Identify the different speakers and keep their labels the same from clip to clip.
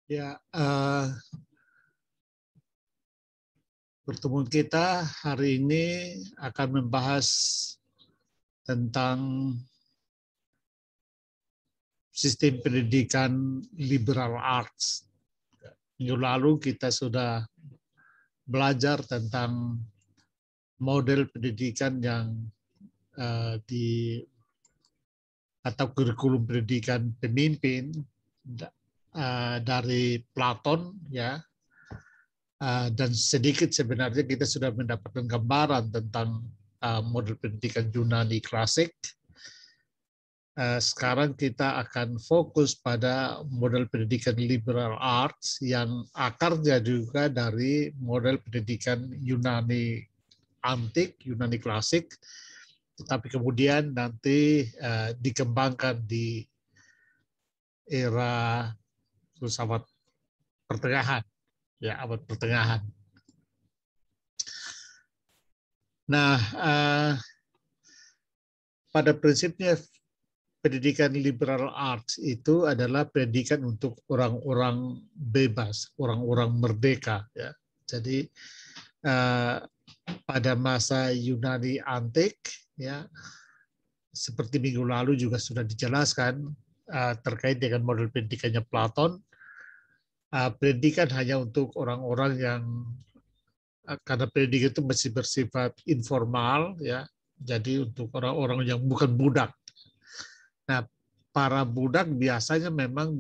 Speaker 1: Ya, pertemuan kita hari ini akan membahas tentang sistem pendidikan liberal arts. Minggu lalu kita sudah belajar tentang model pendidikan yang di atau kurikulum pendidikan pemimpin dari Platon, ya. Dan sedikit sebenarnya kita sudah mendapatkan gambaran tentang model pendidikan Yunani klasik. Sekarang kita akan fokus pada model pendidikan liberal arts yang akarnya juga dari model pendidikan Yunani antik, Yunani klasik, tetapi kemudian nanti dikembangkan di era filsafat pertengahan, ya, abad pertengahan. Nah, pada prinsipnya pendidikan liberal arts itu adalah pendidikan untuk orang-orang bebas, orang-orang merdeka. Ya. Jadi pada masa Yunani antik, ya, seperti minggu lalu juga sudah dijelaskan terkait dengan model pendidikannya Platon, pendidikan hanya untuk orang-orang yang karena pendidikan itu masih bersifat informal, ya. Jadi untuk orang-orang yang bukan budak. Nah, para budak biasanya memang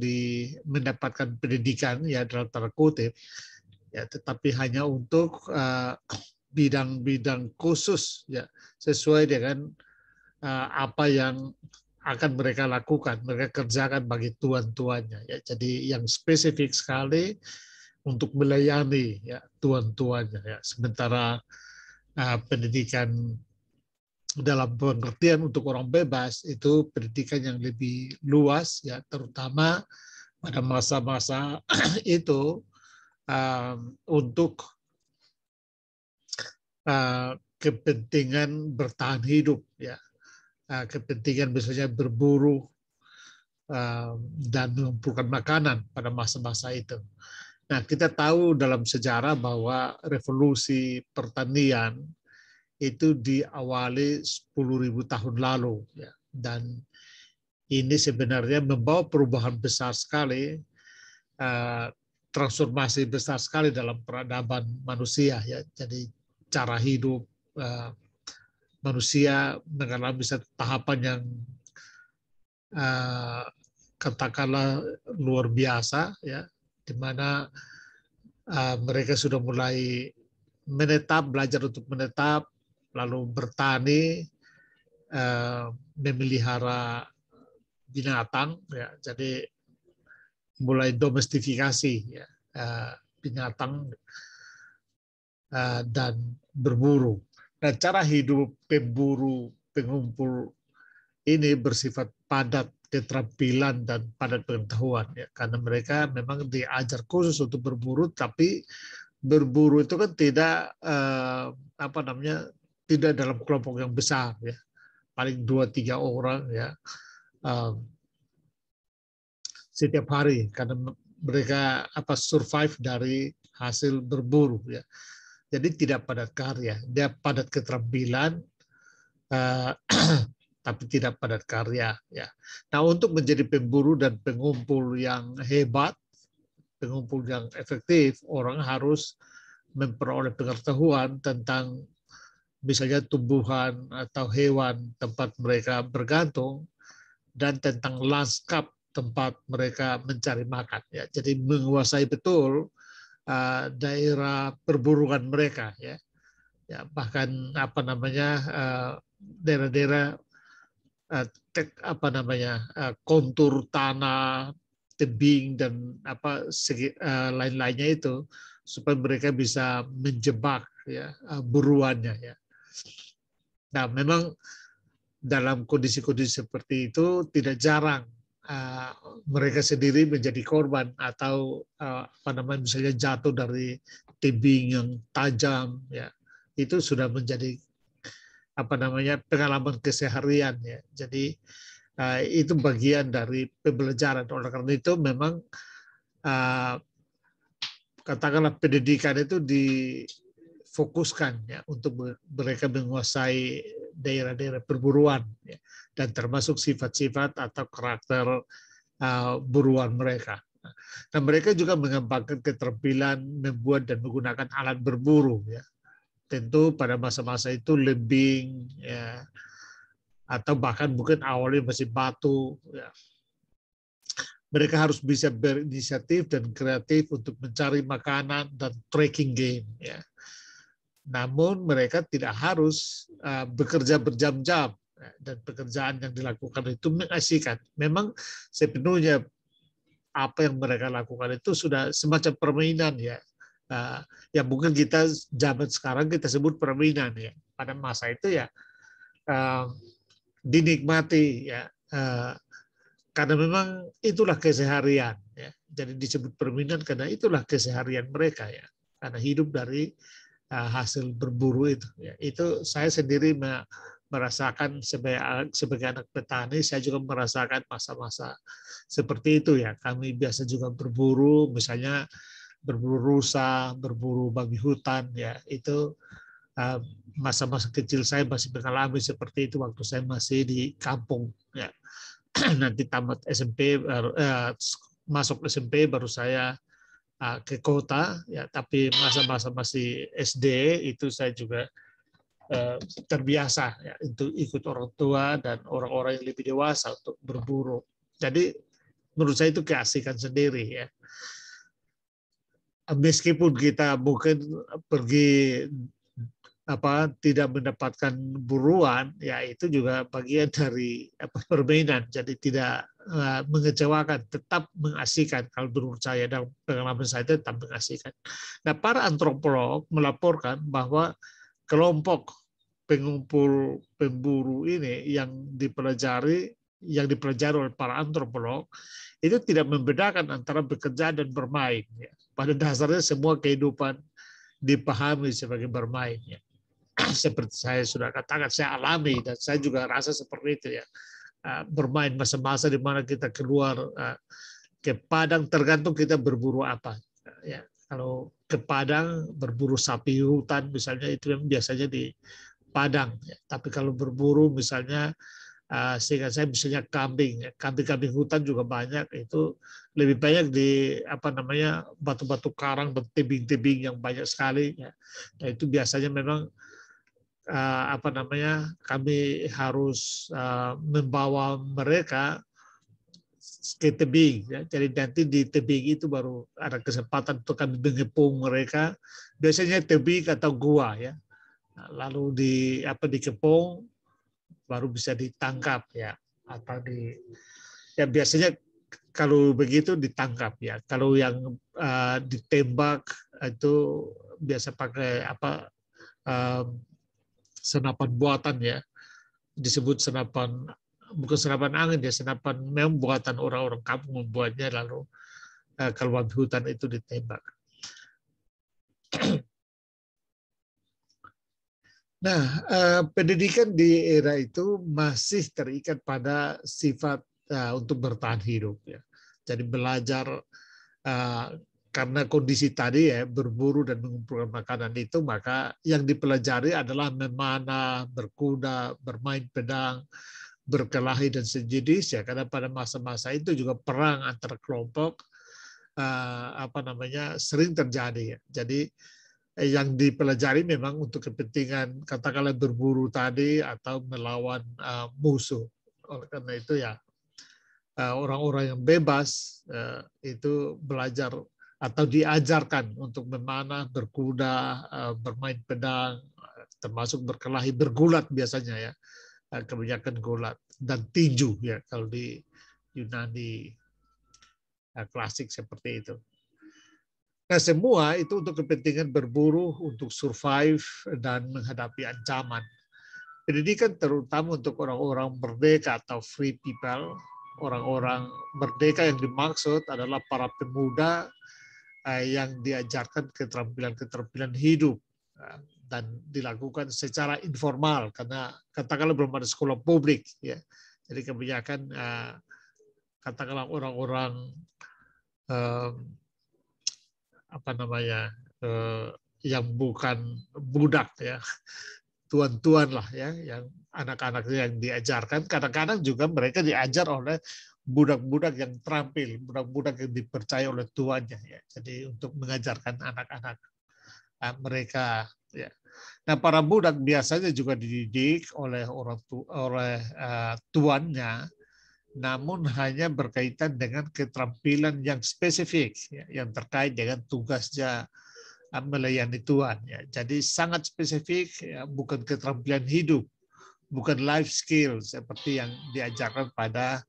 Speaker 1: mendapatkan pendidikan, ya, dalam tanda kutip, ya, tetapi hanya untuk bidang-bidang khusus, ya, sesuai dengan apa yang akan mereka lakukan, mereka kerjakan bagi tuan-tuannya, ya. Jadi yang spesifik sekali untuk melayani, ya, tuan-tuannya, ya. Sementara pendidikan dalam pengertian untuk orang bebas itu pendidikan yang lebih luas, ya, terutama pada masa-masa itu untuk kepentingan bertahan hidup, ya, kepentingan misalnya berburu dan mengumpulkan makanan pada masa-masa itu. Nah, kita tahu dalam sejarah bahwa revolusi pertanian itu diawali 10.000 tahun lalu, ya. Dan ini sebenarnya membawa perubahan besar sekali, transformasi besar sekali dalam peradaban manusia, ya. Jadi cara hidup manusia mengalami satu tahapan yang katakanlah luar biasa, ya, di mana mereka sudah mulai menetap, belajar untuk menetap, lalu bertani, memelihara binatang, ya. Jadi mulai domestifikasi, ya, binatang dan berburu. Dan cara hidup pemburu pengumpul ini bersifat padat keterampilan dan padat pengetahuan, ya, karena mereka memang diajar khusus untuk berburu, tapi berburu itu kan tidak tidak dalam kelompok yang besar, ya, paling 2-3 orang, ya, setiap hari, karena mereka survive dari hasil berburu, ya. Jadi tidak padat karya, dia padat keterampilan, tapi tidak padat karya, ya. Nah, untuk menjadi pemburu dan pengumpul yang hebat, pengumpul yang efektif, orang harus memperoleh pengetahuan tentang misalnya tumbuhan atau hewan tempat mereka bergantung, dan tentang lanskap tempat mereka mencari makan, ya. Jadi menguasai betul daerah perburuan mereka, ya. Ya, bahkan daerah-daerah kontur tanah, tebing dan lain-lainnya itu, supaya mereka bisa menjebak, ya, buruannya, ya. Nah, memang dalam kondisi-kondisi seperti itu tidak jarang mereka sendiri menjadi korban atau misalnya jatuh dari tebing yang tajam, ya. Itu sudah menjadi pengalaman keseharian, ya. Jadi itu bagian dari pembelajaran. Oleh karena itu memang katakanlah pendidikan itu difokuskan ya untuk mereka menguasai daerah-daerah perburuan ya, dan termasuk sifat-sifat atau karakter buruan mereka. Dan mereka juga mengembangkan keterampilan membuat dan menggunakan alat berburu ya. Tentu pada masa-masa itu lebing ya, atau bahkan mungkin awalnya masih batu ya. Mereka harus bisa berinisiatif dan kreatif untuk mencari makanan dan tracking game. Ya. Namun mereka tidak harus bekerja berjam-jam dan pekerjaan yang dilakukan itu mengasihkan. Memang sepenuhnya apa yang mereka lakukan itu sudah semacam permainan ya. Yang mungkin kita zaman sekarang kita sebut permainan ya. Pada masa itu ya dinikmati ya. Karena memang itulah keseharian ya. Jadi disebut permainan karena itulah keseharian mereka ya. Karena hidup dari hasil berburu itu ya. Itu saya sendiri merasakan sebagai anak petani, saya juga merasakan masa-masa seperti itu ya. Kami biasa juga berburu, misalnya berburu rusa, berburu babi hutan ya. Itu masa-masa kecil saya masih mengalami seperti itu waktu saya masih di kampung ya. Nanti tamat SMP masuk SMP baru saya ke kota ya, tapi masa-masa masih SD itu saya juga terbiasa ya untuk ikut orang tua dan orang-orang yang lebih dewasa untuk berburu. Jadi menurut saya itu keasikan sendiri ya. Meskipun kita mungkin pergi tidak mendapatkan buruan, ya itu juga bagian dari permainan. Jadi tidak mengecewakan, tetap mengasihkan. Kalau menurut saya dan pengalaman saya tetap mengasihkan. Nah, para antropolog melaporkan bahwa kelompok pengumpul pemburu ini yang dipelajari oleh para antropolog itu tidak membedakan antara bekerja dan bermain. Pada dasarnya semua kehidupan dipahami sebagai bermain. Seperti saya sudah katakan, saya alami dan saya juga rasa seperti itu ya. Bermain masa-masa di mana kita keluar ke padang, tergantung kita berburu apa. Ya, kalau ke padang berburu sapi hutan misalnya itu yang biasanya di padang. Ya. Tapi kalau berburu misalnya sehingga saya misalnya kambing hutan juga banyak, itu lebih banyak di batu-batu karang dan tebing-tebing yang banyak sekali. Ya. Nah, itu biasanya memang kami harus membawa mereka ke tebing ya. Jadi nanti di tebing itu baru ada kesempatan untuk kami mengepung mereka, biasanya tebing atau gua ya. Lalu dikepung baru bisa ditangkap ya, atau biasanya kalau begitu ditangkap ya. Kalau yang ditembak itu biasa pakai senapan buatan ya, disebut senapan, bukan senapan angin ya, senapan memang buatan orang-orang kampung membuatnya, lalu kalau babi hutan itu ditembak. Nah, pendidikan di era itu masih terikat pada sifat untuk bertahan hidup ya. Jadi belajar karena kondisi tadi ya, berburu dan mengumpulkan makanan itu, maka yang dipelajari adalah memanah, berkuda, bermain pedang, berkelahi dan sejenis ya. Karena pada masa-masa itu juga perang antar kelompok sering terjadi ya. Jadi yang dipelajari memang untuk kepentingan katakanlah berburu tadi atau melawan musuh. Oleh karena itu ya orang-orang yang bebas itu belajar atau diajarkan untuk memanah, berkuda, bermain pedang, termasuk berkelahi, bergulat biasanya ya, kebanyakan gulat, dan tinju ya kalau di Yunani klasik seperti itu. Nah, semua itu untuk kepentingan berburu, untuk survive dan menghadapi ancaman. Pendidikan terutama untuk orang-orang merdeka atau free people, orang-orang merdeka yang dimaksud adalah para pemuda yang diajarkan keterampilan-keterampilan hidup dan dilakukan secara informal karena katakanlah belum ada sekolah publik ya. Jadi kebanyakan katakanlah orang-orang apa namanya, yang bukan budak ya, tuan-tuan lah ya, yang anak-anak yang diajarkan. Kadang-kadang juga mereka diajar oleh budak-budak yang terampil, budak-budak yang dipercaya oleh tuannya ya. Jadi untuk mengajarkan anak-anak mereka ya. Nah, para budak biasanya juga dididik oleh tuannya, namun hanya berkaitan dengan keterampilan yang spesifik ya, yang terkait dengan tugasnya melayani Tuhan ya. Jadi sangat spesifik ya, bukan keterampilan hidup, bukan life skill seperti yang diajarkan pada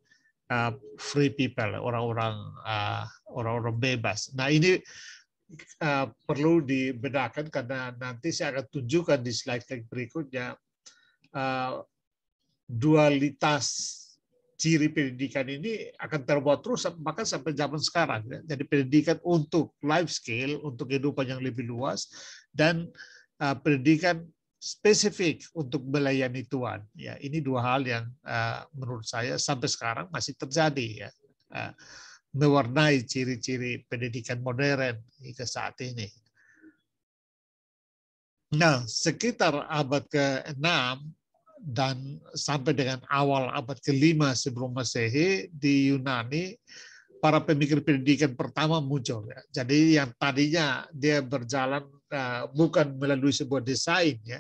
Speaker 1: free people, orang-orang bebas. Nah, ini perlu dibedakan karena nanti saya akan tunjukkan di slide berikutnya dualitas ciri pendidikan ini akan terbuat terus bahkan sampai zaman sekarang. Jadi pendidikan untuk life skill, untuk kehidupan yang lebih luas, dan pendidikan spesifik untuk melayani Tuhan. Ya, ini dua hal yang menurut saya sampai sekarang masih terjadi ya, mewarnai ciri-ciri pendidikan modern hingga saat ini. Nah, sekitar abad ke-6 dan sampai dengan awal abad ke-5 sebelum Masehi di Yunani, para pemikir pendidikan pertama muncul. Ya. Jadi yang tadinya dia berjalan bukan melalui sebuah desain, ya,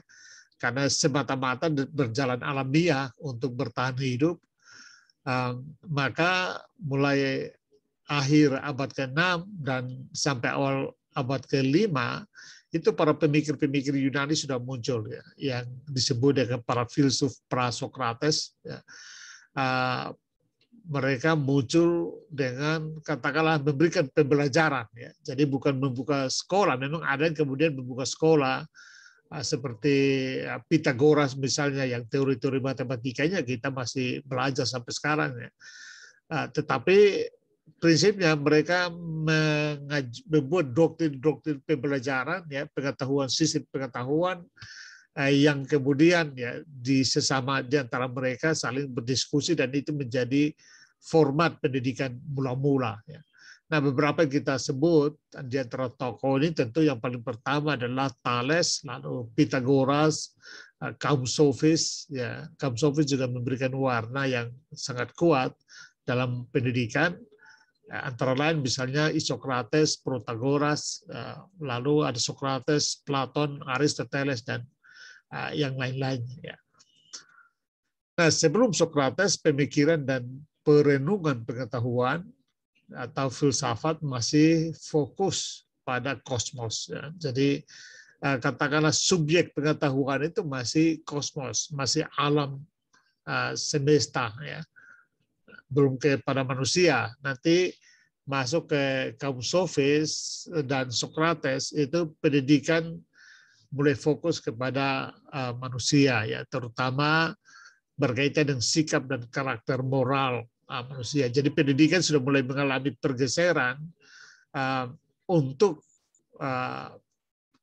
Speaker 1: karena semata-mata berjalan alamiah untuk bertahan hidup, maka mulai akhir abad ke-6 dan sampai awal abad ke-5, itu para pemikir-pemikir Yunani sudah muncul ya, yang disebut dengan para filsuf pra-Sokrates ya. Mereka muncul dengan katakanlah memberikan pembelajaran ya. Jadi bukan membuka sekolah, memang ada yang kemudian membuka sekolah seperti Pythagoras misalnya, yang teori-teori matematikanya kita masih belajar sampai sekarang ya. Tetapi prinsipnya mereka membuat doktrin-doktrin pembelajaran ya, pengetahuan, sistem pengetahuan yang kemudian ya di sesama di antara mereka saling berdiskusi, dan itu menjadi format pendidikan mula-mula ya. Nah, beberapa yang kita sebut di antara tokoh ini tentu yang paling pertama adalah Thales, lalu Pythagoras, kaum sofis ya. Kaum sofis juga memberikan warna yang sangat kuat dalam pendidikan. Antara lain misalnya Isokrates, Protagoras, lalu ada Sokrates, Platon, Aristoteles, dan yang lain-lainnya. Nah, sebelum Sokrates, pemikiran dan perenungan pengetahuan atau filsafat masih fokus pada kosmos. Ya. Jadi katakanlah subjek pengetahuan itu masih kosmos, masih alam semesta ya. Belum kepada manusia. Nanti masuk ke kaum sofis dan Sokrates, itu pendidikan mulai fokus kepada manusia ya, terutama berkaitan dengan sikap dan karakter moral manusia. Jadi pendidikan sudah mulai mengalami pergeseran untuk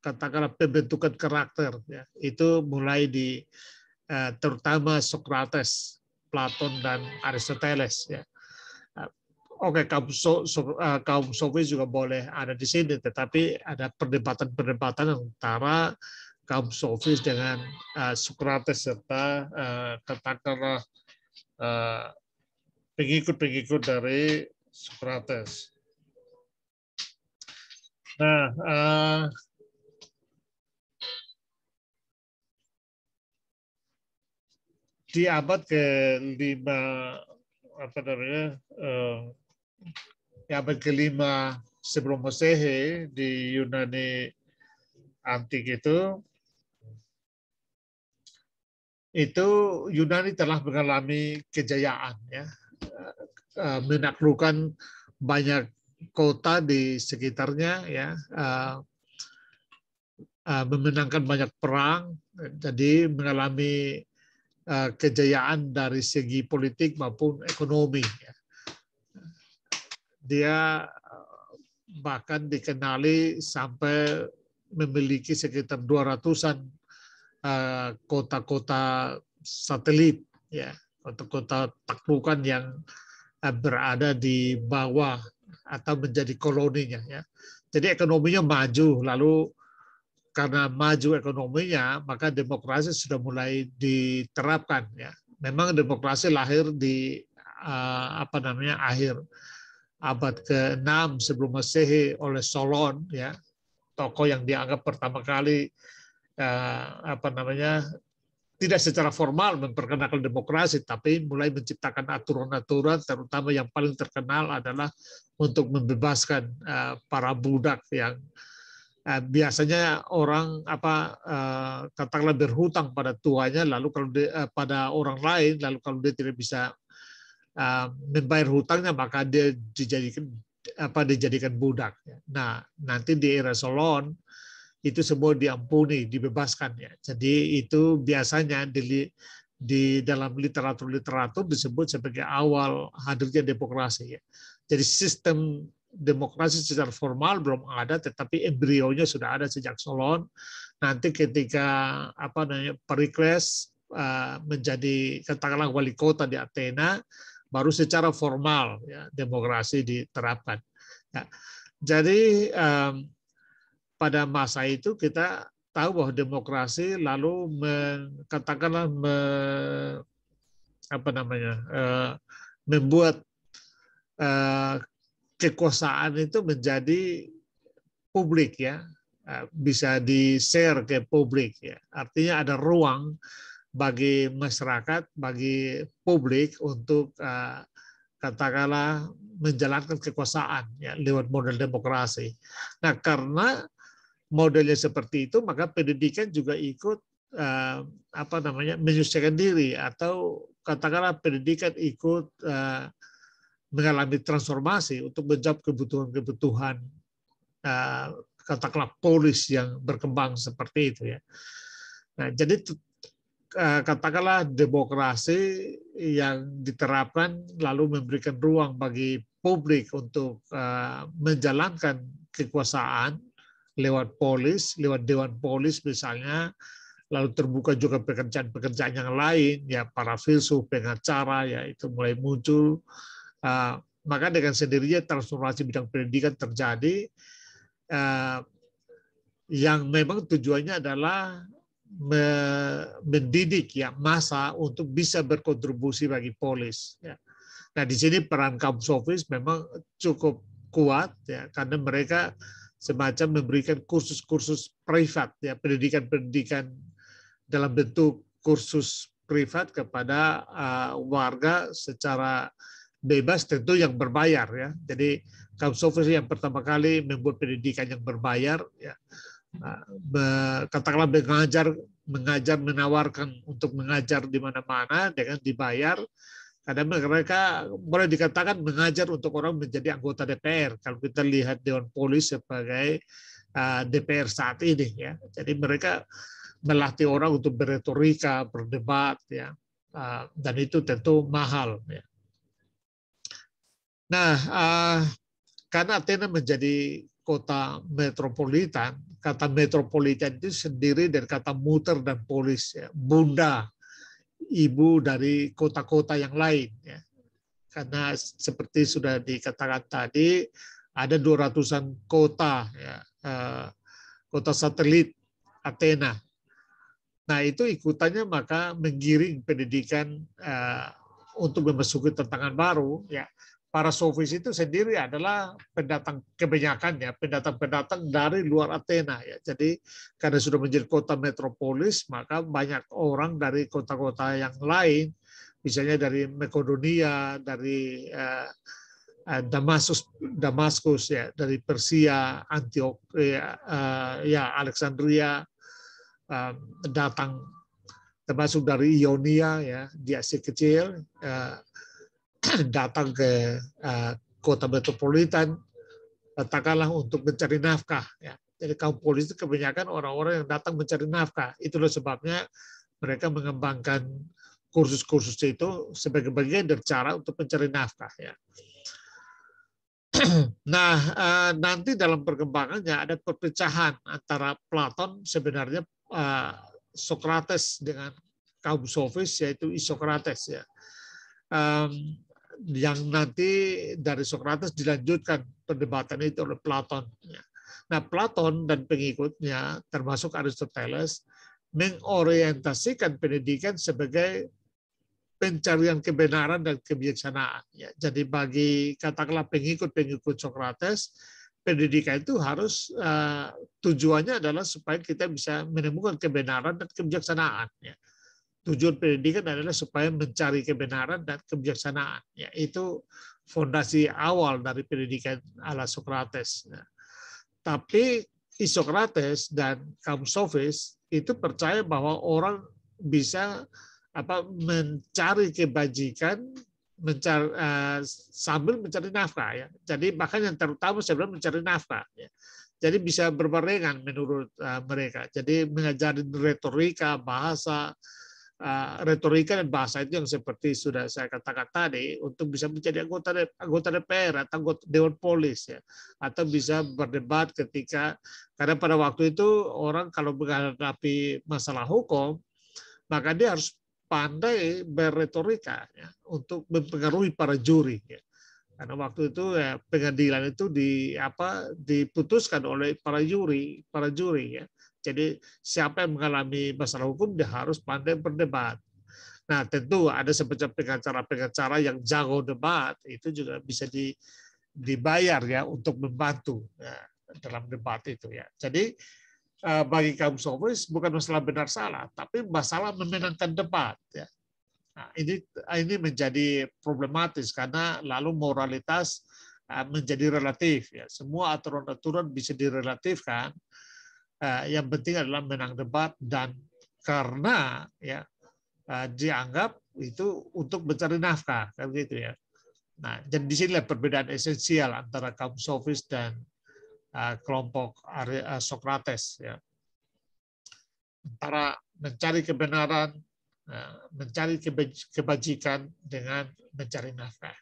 Speaker 1: katakanlah pembentukan karakter ya. Itu mulai di terutama Sokrates, Platon, dan Aristoteles ya. Oke, kaum sofis juga boleh ada di sini, tetapi ada perdebatan-perdebatan antara kaum sofis dengan Sokrates serta katakanlah pengikut-pengikut dari Sokrates. Nah, di abad ke-5 apa namanya? Di abad ke-5 sebelum Masehi di Yunani antik itu Yunani telah mengalami kejayaan ya, menaklukkan banyak kota di sekitarnya ya, memenangkan banyak perang, jadi mengalami kejayaan dari segi politik maupun ekonomi ya. Dia bahkan dikenali sampai memiliki sekitar 200-an kota-kota satelit ya, kota-kota taklukan yang berada di bawah atau menjadi koloninya ya. Jadi ekonominya maju, lalu karena maju ekonominya maka demokrasi sudah mulai diterapkan ya. Memang demokrasi lahir di akhir abad ke-6 sebelum Masehi oleh Solon ya, tokoh yang dianggap pertama kali tidak secara formal memperkenalkan demokrasi, tapi mulai menciptakan aturan-aturan, terutama yang paling terkenal adalah untuk membebaskan para budak yang biasanya orang katakanlah berhutang pada tuanya, lalu kalau pada orang lain, lalu kalau dia tidak bisa membayar hutangnya maka dia dijadikan budak. Nah, nanti di era Solon itu semua diampuni, dibebaskan ya. Jadi itu biasanya di dalam literatur disebut sebagai awal hadirnya demokrasi ya. Jadi sistem demokrasi secara formal belum ada, tetapi embrionya sudah ada sejak Solon. Nanti ketika Perikles menjadi katakanlah wali kota di Athena, baru secara formal ya, demokrasi diterapkan. Ya. Jadi pada masa itu kita tahu bahwa demokrasi lalu membuat kekuasaan itu menjadi publik ya, bisa di-share ke publik ya. Artinya ada ruang bagi masyarakat, bagi publik untuk katakanlah menjalankan kekuasaan ya lewat model demokrasi. Nah, karena modelnya seperti itu, maka pendidikan juga ikut menyesuaikan diri, atau katakanlah pendidikan ikut mengalami transformasi untuk menjawab kebutuhan-kebutuhan katakanlah polis yang berkembang seperti itu ya. Nah, jadi katakanlah demokrasi yang diterapkan lalu memberikan ruang bagi publik untuk menjalankan kekuasaan lewat polis, lewat dewan polis misalnya, lalu terbuka juga pekerjaan-pekerjaan yang lain, ya para filsuf, pengacara, ya itu mulai muncul. Maka dengan sendirinya transformasi bidang pendidikan terjadi, yang memang tujuannya adalah mendidik ya massa untuk bisa berkontribusi bagi polis. Ya. Nah di sini peran kaum sofis memang cukup kuat ya, karena mereka semacam memberikan kursus-kursus privat ya, pendidikan-pendidikan dalam bentuk kursus privat kepada warga secara bebas, tentu yang berbayar ya. Jadi kaum sofis yang pertama kali membuat pendidikan yang berbayar ya. Katakanlah mengajar menawarkan untuk mengajar di mana-mana dengan dibayar, karena mereka boleh dikatakan mengajar untuk orang menjadi anggota DPR kalau kita lihat Dewan Polis sebagai DPR saat ini ya. Jadi mereka melatih orang untuk berretorika, berdebat ya, dan itu tentu mahal ya. Nah, karena Athena menjadi kota metropolitan, kata metropolitan itu sendiri dari kata muter dan polis, ya, bunda, ibu dari kota-kota yang lain. Ya. Karena seperti sudah dikatakan tadi, ada 200-an kota, ya, kota satelit Athena. Nah itu ikutannya maka menggiring pendidikan untuk memasuki tantangan baru. Ya. Para sofis itu sendiri adalah pendatang kebanyakan ya, pendatang-pendatang dari luar Athena ya. Jadi karena sudah menjadi kota metropolis, maka banyak orang dari kota-kota yang lain, misalnya dari Makedonia, dari Damaskus ya, dari Persia, Antioquia, ya Alexandria, datang, termasuk dari Ionia ya, di Asia Kecil, datang ke kota metropolitan, katakanlah untuk mencari nafkah. Ya. Jadi kaum polis itu kebanyakan orang-orang yang datang mencari nafkah. Itulah sebabnya mereka mengembangkan kursus-kursus itu sebagai bagian dari cara untuk mencari nafkah. Ya. Nah, nanti dalam perkembangannya ada perpecahan antara Platon, sebenarnya Sokrates dengan kaum sofis, yaitu Isokrates. Ya. yang nanti dari Sokrates dilanjutkan perdebatan itu oleh Platon. Nah, Platon dan pengikutnya, termasuk Aristoteles, mengorientasikan pendidikan sebagai pencarian kebenaran dan kebijaksanaan. Jadi bagi katakanlah pengikut-pengikut Sokrates, pendidikan itu harus tujuannya adalah supaya kita bisa menemukan kebenaran dan kebijaksanaan. Tujuan pendidikan adalah supaya mencari kebenaran dan kebijaksanaan. Itu fondasi awal dari pendidikan ala Sokrates. Tapi Isokrates dan kaum sofis itu percaya bahwa orang bisa mencari kebajikan sambil mencari nafkah. Jadi bahkan yang terutama sebenarnya mencari nafkah. Jadi bisa berbarengan menurut mereka. Jadi mengajarin retorika, bahasa, retorika dan bahasa itu yang seperti sudah saya katakan tadi untuk bisa menjadi anggota DPR atau anggota Dewan Polis atau bisa berdebat karena pada waktu itu orang kalau menghadapi masalah hukum maka dia harus pandai berretorika untuk mempengaruhi para juri karena waktu itu pengadilan itu diputuskan oleh para juri Jadi siapa yang mengalami masalah hukum dia harus pandai berdebat. Nah tentu ada semacam pengacara-pengacara yang jago debat itu juga bisa dibayar untuk membantu dalam debat itu Jadi bagi kaum sofis bukan masalah benar salah, tapi masalah memenangkan debat Nah, ini menjadi problematis karena lalu moralitas menjadi relatif Semua aturan-aturan bisa direlatifkan. Yang penting adalah menang debat dan karena dianggap itu untuk mencari nafkah kan gitu Nah, jadi di sinilah perbedaan esensial antara kaum sofis dan kelompok Sokrates Antara mencari kebenaran, mencari kebajikan dengan mencari nafkah.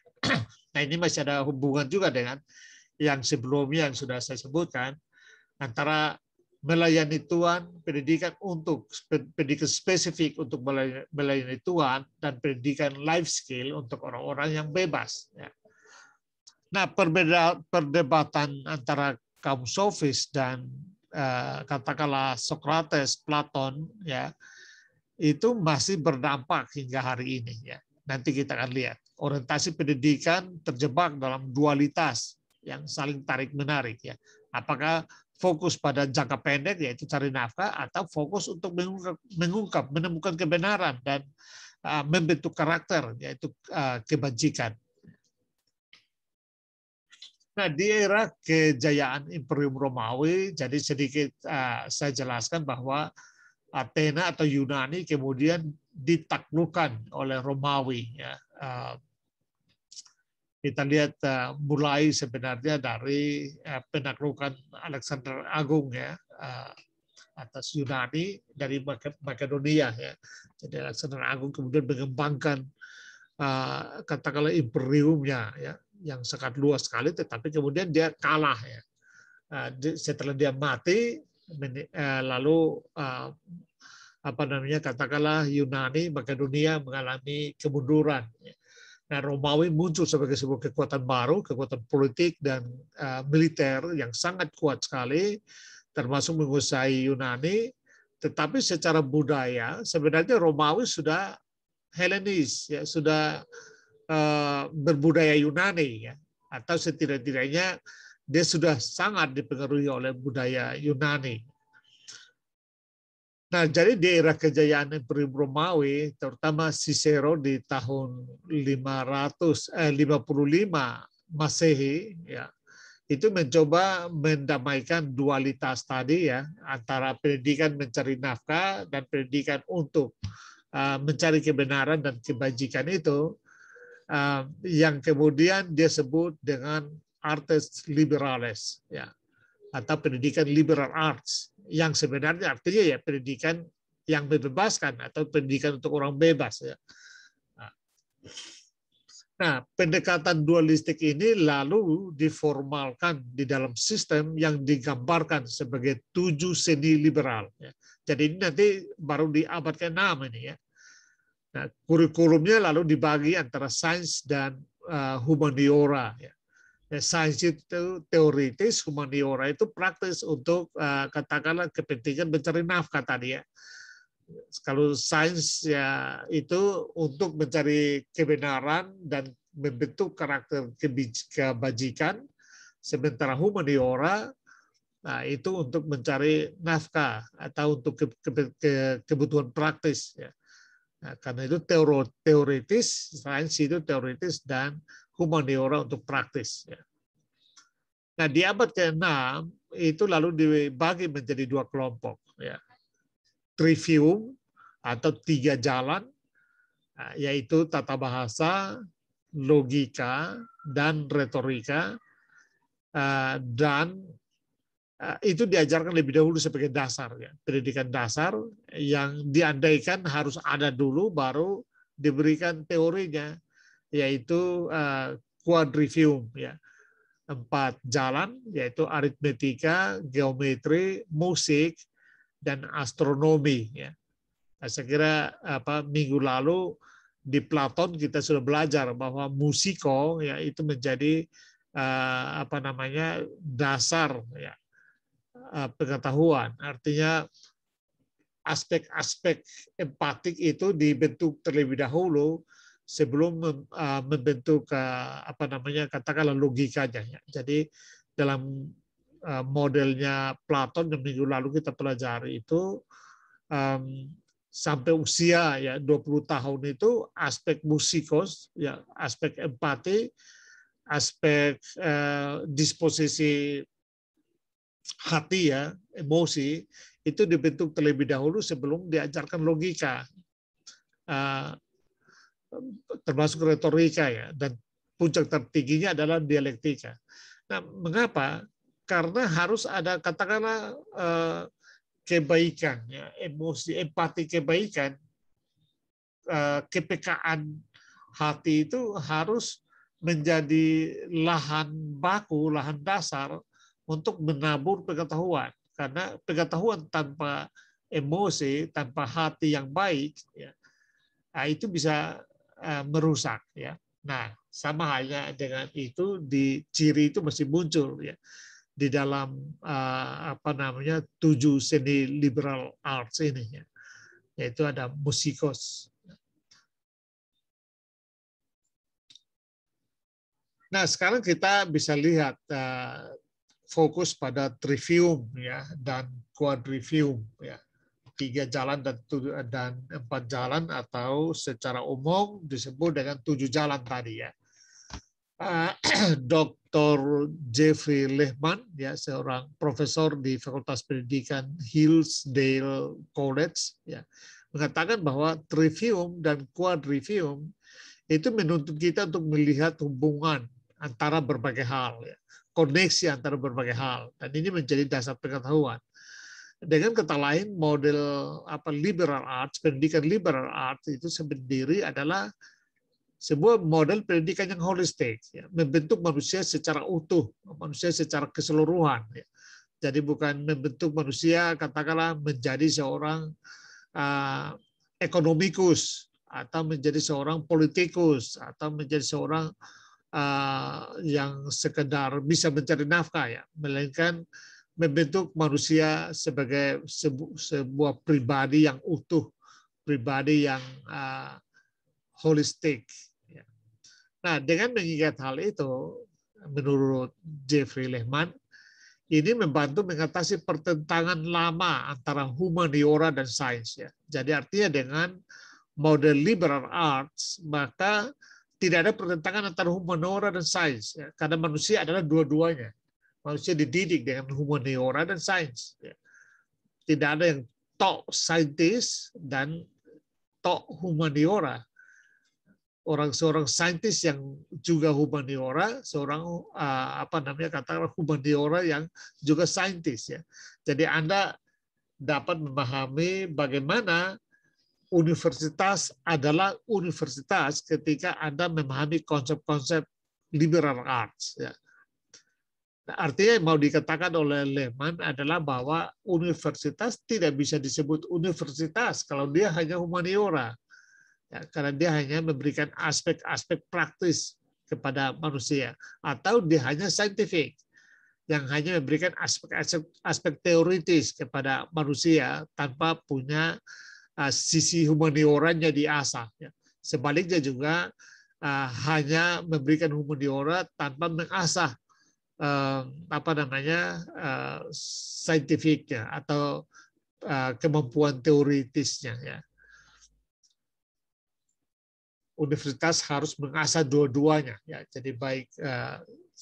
Speaker 1: Nah, ini masih ada hubungan juga dengan yang sebelumnya yang sudah saya sebutkan antara melayani Tuhan, pendidikan spesifik untuk melayani Tuhan, dan pendidikan life skill untuk orang-orang yang bebas. Nah, perdebatan antara kaum sofis dan katakanlah Sokrates, Platon, itu masih berdampak hingga hari ini. Nanti kita akan lihat orientasi pendidikan terjebak dalam dualitas yang saling tarik-menarik. Apakah fokus pada jangka pendek yaitu cari nafkah atau fokus untuk menemukan kebenaran dan membentuk karakter yaitu kebajikan. Nah, di era kejayaan Imperium Romawi, jadi sedikit saya jelaskan bahwa Athena atau Yunani kemudian ditaklukkan oleh Romawi. Kita lihat mulai sebenarnya dari penaklukan Alexander Agung atas Yunani dari Makedonia. Jadi Alexander Agung kemudian mengembangkan katakanlah imperiumnya yang sangat luas sekali, tetapi kemudian dia kalah setelah dia mati, lalu katakanlah Yunani Makedonia mengalami kemunduran. Nah, Romawi muncul sebagai sebuah kekuatan baru, kekuatan politik dan militer yang sangat kuat sekali, termasuk menguasai Yunani. Tetapi secara budaya, sebenarnya Romawi sudah Helenis, sudah berbudaya Yunani, atau setidak-tidaknya dia sudah sangat dipengaruhi oleh budaya Yunani. Nah, jadi di era kejayaan Imperium Romawi, terutama Cicero di tahun 55 Masehi, itu mencoba mendamaikan dualitas tadi antara pendidikan mencari nafkah dan pendidikan untuk mencari kebenaran dan kebajikan itu, yang kemudian dia sebut dengan artes liberales, atau pendidikan liberal arts, yang sebenarnya artinya pendidikan yang membebaskan atau pendidikan untuk orang bebas. Nah, pendekatan dualistik ini lalu diformalkan di dalam sistem yang digambarkan sebagai 7 seni liberal. Jadi ini nanti baru di abad ke-6 ini. Nah, kurikulumnya lalu dibagi antara sains dan humaniora. Ya. Sains itu teoritis, humaniora itu praktis untuk katakanlah kepentingan mencari nafkah tadi ya. Kalau sains ya itu untuk mencari kebenaran dan membentuk karakter kebajikan, sementara humaniora itu untuk mencari nafkah atau untuk kebutuhan praktis ya. Nah, karena itu teoritis, sains itu teoritis dan humaniora untuk praktis ya. Nah, di abad ke-6 itu lalu dibagi menjadi dua kelompok ya. Trivium atau 3 jalan, yaitu tata bahasa, logika, dan retorika, dan itu diajarkan lebih dahulu sebagai dasar, ya. Pendidikan dasar yang diandaikan harus ada dulu baru diberikan teorinya, yaitu quadrivium, ya. 4 jalan, yaitu aritmetika, geometri, musik, dan astronomi. Ya. Saya kira minggu lalu di Platon kita sudah belajar bahwa musiko ya itu menjadi dasar ya, pengetahuan. Artinya aspek-aspek empatik itu dibentuk terlebih dahulu sebelum membentuk katakanlah logikanya. Ya. Jadi dalam modelnya Platon yang minggu lalu kita pelajari itu sampai usia ya 20 tahun itu aspek musikos ya, aspek empati, aspek disposisi hati ya, emosi itu dibentuk terlebih dahulu sebelum diajarkan logika, termasuk retorika ya, dan puncak tertingginya adalah dialektika. Nah, mengapa? Karena harus ada katakanlah kebaikan, ya, emosi, empati kebaikan, kepekaan hati itu harus menjadi lahan baku, lahan dasar untuk menabur pengetahuan. Karena pengetahuan tanpa emosi, tanpa hati yang baik, ya, itu bisa merusak. Ya. Nah, sama halnya dengan itu di ciri itu masih muncul ya di dalam 7 seni liberal arts ini ya. Yaitu ada musikos. Nah, sekarang kita bisa lihat fokus pada trivium ya dan quadrivium ya. 3 jalan dan 4 jalan atau secara umum disebut dengan 7 jalan tadi ya. Dr. Jeffrey Lehman, ya, seorang profesor di Fakultas Pendidikan Hillsdale College, ya, mengatakan bahwa trivium dan quadrivium itu menuntut kita untuk melihat hubungan antara berbagai hal, ya, koneksi antara berbagai hal, dan ini menjadi dasar pengetahuan. Dengan kata lain, model liberal arts, pendidikan liberal arts itu sendiri adalah sebuah model pendidikan yang holistik, ya, membentuk manusia secara utuh, manusia secara keseluruhan. Ya. Jadi bukan membentuk manusia katakanlah menjadi seorang ekonomikus atau menjadi seorang politikus atau menjadi seorang yang sekedar bisa mencari nafkah, ya, melainkan membentuk manusia sebagai sebuah pribadi yang utuh, pribadi yang holistik. Nah, dengan mengingat hal itu, menurut Jeffrey Lehman, ini membantu mengatasi pertentangan lama antara humaniora dan sains. Ya. Jadi artinya dengan model liberal arts, maka tidak ada pertentangan antara humaniora dan sains. Ya. Karena manusia adalah dua-duanya. Manusia dididik dengan humaniora dan sains. Ya. Tidak ada yang tok saintis dan tok humaniora. Seorang saintis yang juga humaniora, seorang katakanlah humaniora yang juga saintis ya. Jadi Anda dapat memahami bagaimana universitas adalah universitas ketika Anda memahami konsep-konsep liberal arts ya. Nah, artinya yang mau dikatakan oleh Lehman adalah bahwa universitas tidak bisa disebut universitas kalau dia hanya humaniora. Ya, karena dia hanya memberikan aspek-aspek praktis kepada manusia, atau dia hanya scientific yang hanya memberikan aspek teoritis kepada manusia tanpa punya sisi humanioranya diasah. Sebaliknya juga hanya memberikan humaniora tanpa mengasah saintifiknya atau kemampuan teoritisnya. Ya. Universitas harus mengasah dua-duanya, ya. Jadi baik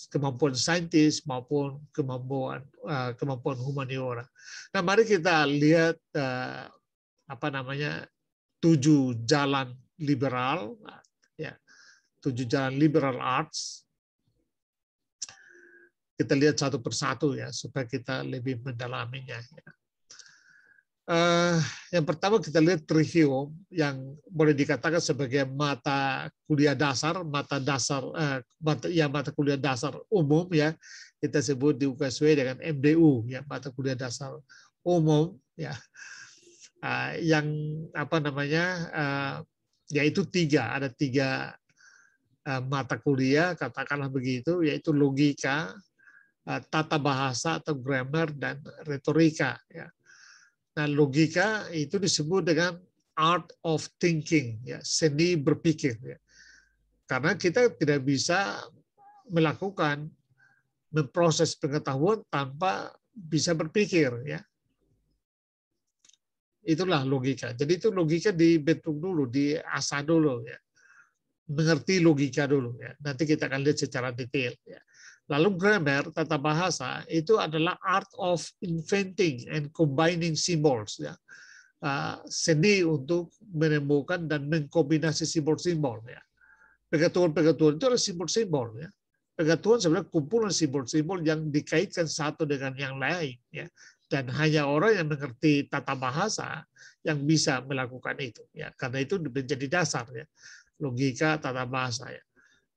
Speaker 1: kemampuan saintis maupun kemampuan humaniora. Nah, mari kita lihat 7 jalan liberal, ya, 7 jalan liberal arts. Kita lihat satu persatu ya supaya kita lebih mendalaminya. Ya. Yang pertama kita lihat trivium yang boleh dikatakan sebagai mata kuliah dasar, mata kuliah dasar umum ya, kita sebut di UKSW dengan MDU ya, mata kuliah dasar umum ya, yang yaitu ada tiga mata kuliah katakanlah begitu, yaitu logika, tata bahasa atau grammar, dan retorika ya. Nah, logika itu disebut dengan art of thinking, ya, seni berpikir. Ya. Karena kita tidak bisa memproses pengetahuan tanpa bisa berpikir. Ya. Itulah logika. Jadi itu logika dibentuk dulu, diasah dulu. Ya. Mengerti logika dulu. Ya. Nanti kita akan lihat secara detail. Ya. Lalu grammar, tata bahasa, itu adalah art of inventing and combining symbols. Ya. Seni untuk menemukan dan mengkombinasi simbol-simbol. Ya. Pengetahuan-pengetahuan itu adalah simbol-simbol. Ya. Pengetahuan sebenarnya kumpulan simbol-simbol yang dikaitkan satu dengan yang lain. Ya. Dan hanya orang yang mengerti tata bahasa yang bisa melakukan itu. Ya. Karena itu menjadi dasar. Ya. Logika, tata bahasa. Ya.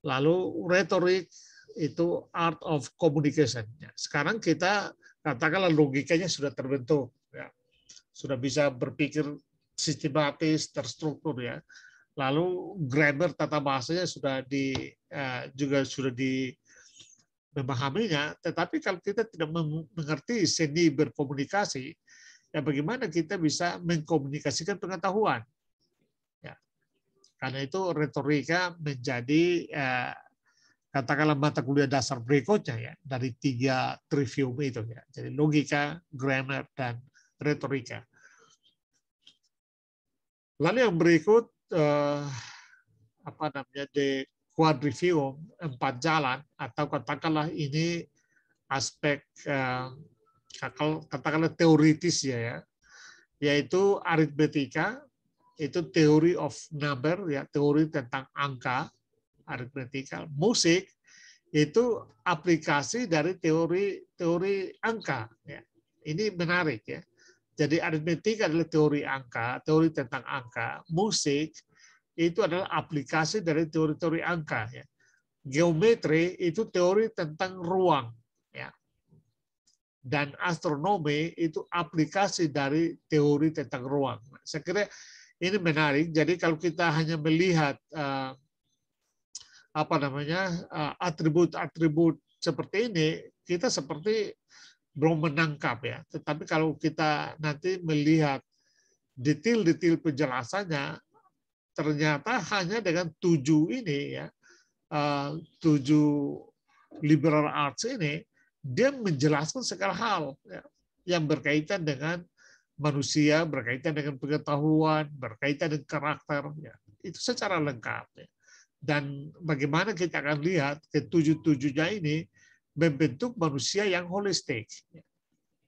Speaker 1: Lalu retorik itu art of communication. Ya. Sekarang kita katakanlah logikanya sudah terbentuk. Ya. Sudah bisa berpikir sistematis, terstruktur ya. Lalu grammar, tata bahasanya juga sudah memahaminya. Tetapi kalau kita tidak mengerti seni berkomunikasi, ya bagaimana kita bisa mengkomunikasikan pengetahuan? Ya. Karena itu retorika menjadi katakanlah mata kuliah dasar berikutnya ya dari 3 trivium itu ya. Jadi logika, grammar, dan retorika. Lalu yang berikut the quadrivium, 4 jalan, atau katakanlah ini aspek katakanlah teoritis ya, yaitu aritmetika, itu theory of number ya, teori tentang angka, aritmetika. Musik itu aplikasi dari teori angka ya. Ini menarik ya. Jadi aritmetika adalah teori angka, teori tentang angka. Musik itu adalah aplikasi dari teori-teori angka. Ya. Geometri itu teori tentang ruang. Ya. Dan astronomi itu aplikasi dari teori tentang ruang. Saya kira ini menarik. Jadi kalau kita hanya melihat atribut-atribut seperti ini, kita seperti belum menangkap ya. Tetapi kalau kita nanti melihat detail-detail penjelasannya, ternyata hanya dengan 7 ini ya, 7 liberal arts ini, dia menjelaskan segala hal ya, yang berkaitan dengan manusia, berkaitan dengan pengetahuan, berkaitan dengan karakter. Ya. Itu secara lengkap. Ya. Dan bagaimana kita akan lihat ke-7-7-nya ini membentuk manusia yang holistik.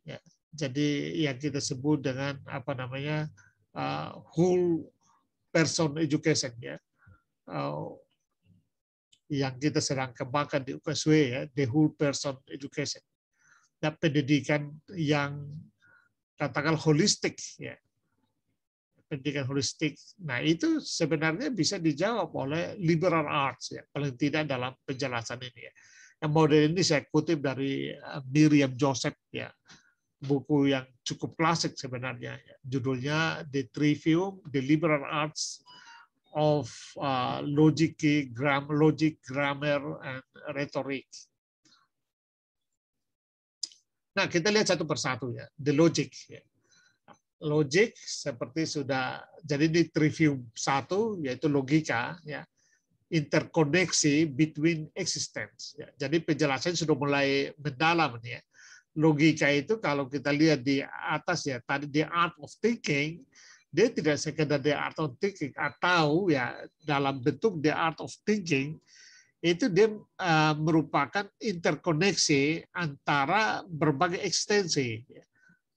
Speaker 1: Ya. Jadi yang kita sebut dengan whole person education ya, yang kita sedang kembangkan di UKSW ya, the whole person education. Dan pendidikan yang katakan holistik ya, pendidikan holistik. Nah itu sebenarnya bisa dijawab oleh liberal arts ya, paling tidak dalam penjelasan ini ya. Yang model ini saya kutip dari Miriam Joseph ya, buku yang cukup klasik sebenarnya. Ya. Judulnya The Trivium, The Liberal Arts of logic, grammar, and rhetoric. Nah, kita lihat satu persatu ya, the logic. Logic seperti sudah jadi di trivium 1 yaitu logika ya, interkoneksi between existence ya. Jadi penjelasan sudah mulai mendalam nih ya. Logika itu kalau kita lihat di atas ya, tadi the art of thinking, dia tidak sekedar the art of thinking, atau ya dalam bentuk the art of thinking itu dia merupakan interkoneksi antara berbagai ekstensi,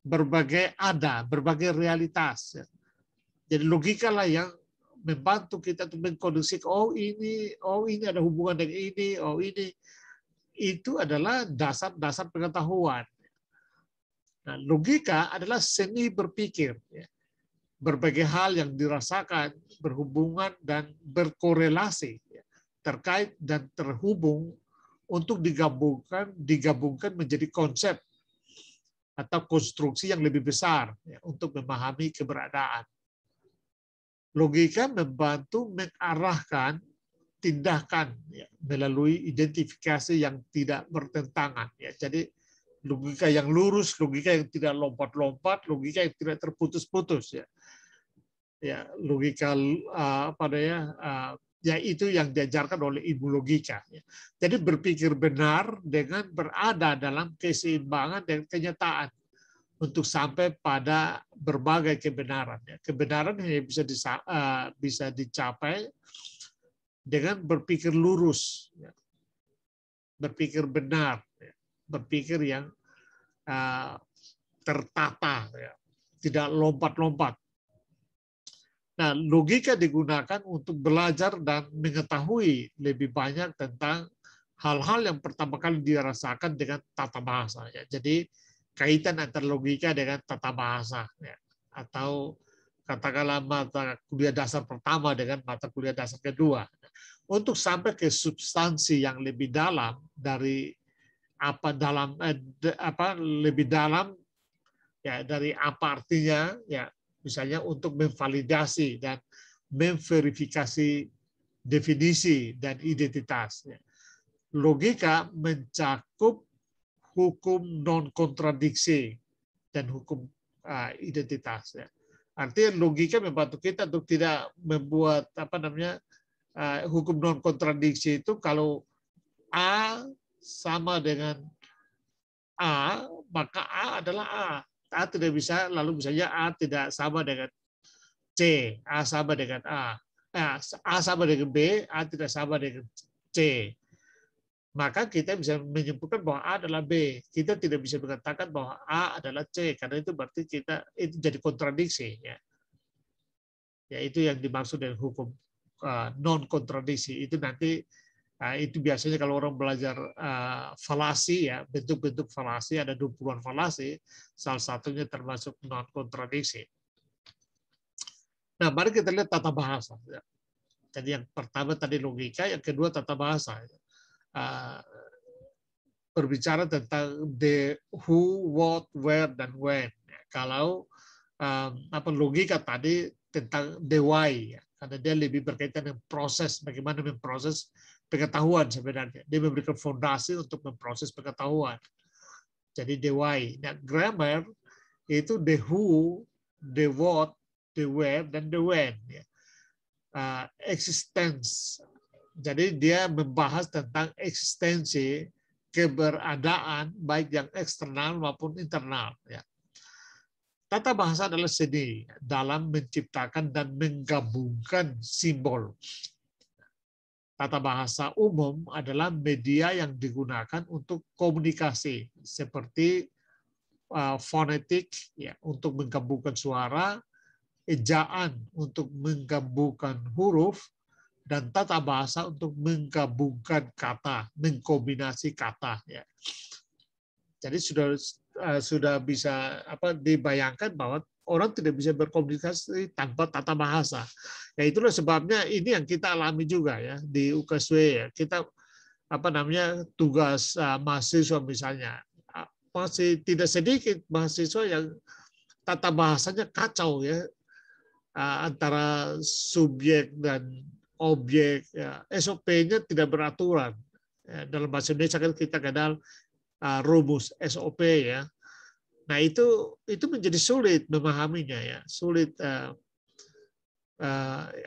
Speaker 1: berbagai berbagai realitas. Jadi logika lah yang membantu kita untuk mengkoneksi, oh ini ada hubungan dengan ini, oh ini. Itu adalah dasar-dasar pengetahuan. Nah, logika adalah seni berpikir. Berbagai hal yang dirasakan berhubungan dan berkorelasi, terkait dan terhubung untuk digabungkan menjadi konsep atau konstruksi yang lebih besar untuk memahami keberadaan. Logika membantu mengarahkan tindakan melalui identifikasi yang tidak bertentangan. Jadi logika yang lurus, logika yang tidak lompat-lompat, logika yang tidak terputus-putus. Logika ya itu yang diajarkan oleh ilmu logika. Jadi berpikir benar dengan berada dalam keseimbangan dan kenyataan untuk sampai pada berbagai kebenaran. Kebenaran hanya bisa dicapai dengan berpikir lurus, berpikir benar, berpikir yang tertata, tidak lompat-lompat. Nah, logika digunakan untuk belajar dan mengetahui lebih banyak tentang hal-hal yang pertama kali dirasakan dengan tata bahasa. Jadi kaitan antara logika dengan tata bahasa, atau katakanlah mata kuliah dasar pertama dengan mata kuliah dasar kedua, untuk sampai ke substansi yang lebih dalam dari lebih dalam ya, dari apa artinya ya. Misalnya untuk memvalidasi dan memverifikasi definisi dan identitas. Logika mencakup hukum non-kontradiksi dan hukum identitas. Artinya logika membantu kita untuk tidak membuat hukum non-kontradiksi itu kalau A sama dengan A, maka A adalah A. A tidak bisa, lalu misalnya A tidak sama dengan C, A sama dengan A sama dengan B, A tidak sama dengan C. Maka kita bisa menyimpulkan bahwa A adalah B. Kita tidak bisa mengatakan bahwa A adalah C, karena itu berarti itu jadi kontradiksi. Ya, itu yang dimaksud dengan hukum non-kontradiksi. Itu nanti itu biasanya kalau orang belajar falasi, ya, bentuk-bentuk falasi, ada 20-an falasi, salah satunya termasuk non-kontradiksi. Nah, mari kita lihat tata bahasa. Jadi yang pertama tadi logika, yang kedua tata bahasa. Berbicara tentang the who, what, where, dan when. Kalau logika tadi tentang the why, karena dia lebih berkaitan dengan proses, bagaimana memproses pengetahuan sebenarnya. Dia memberikan fondasi untuk memproses pengetahuan. Jadi the why. Nah, grammar itu the who, the what, the where, dan the when. Existence. Jadi dia membahas tentang eksistensi, keberadaan, baik yang eksternal maupun internal. Tata bahasa adalah seni dalam menciptakan dan menggabungkan simbol. Tata bahasa umum adalah media yang digunakan untuk komunikasi, seperti fonetik ya, untuk menggabungkan suara, ejaan untuk menggabungkan huruf, dan tata bahasa untuk menggabungkan kata, mengkombinasi kata. Ya. Jadi sudah bisa dibayangkan bahwa orang tidak bisa berkomunikasi tanpa tata bahasa. Ya, itulah sebabnya ini yang kita alami juga ya di UKSW ya. Kita tugas mahasiswa misalnya masih tidak sedikit mahasiswa yang tata bahasanya kacau ya. antara subjek dan objek. Ya. SOP-nya tidak beraturan. Ya, dalam bahasa Indonesia kan kita kenal rumus SOP ya. Nah itu menjadi sulit memahaminya ya, sulit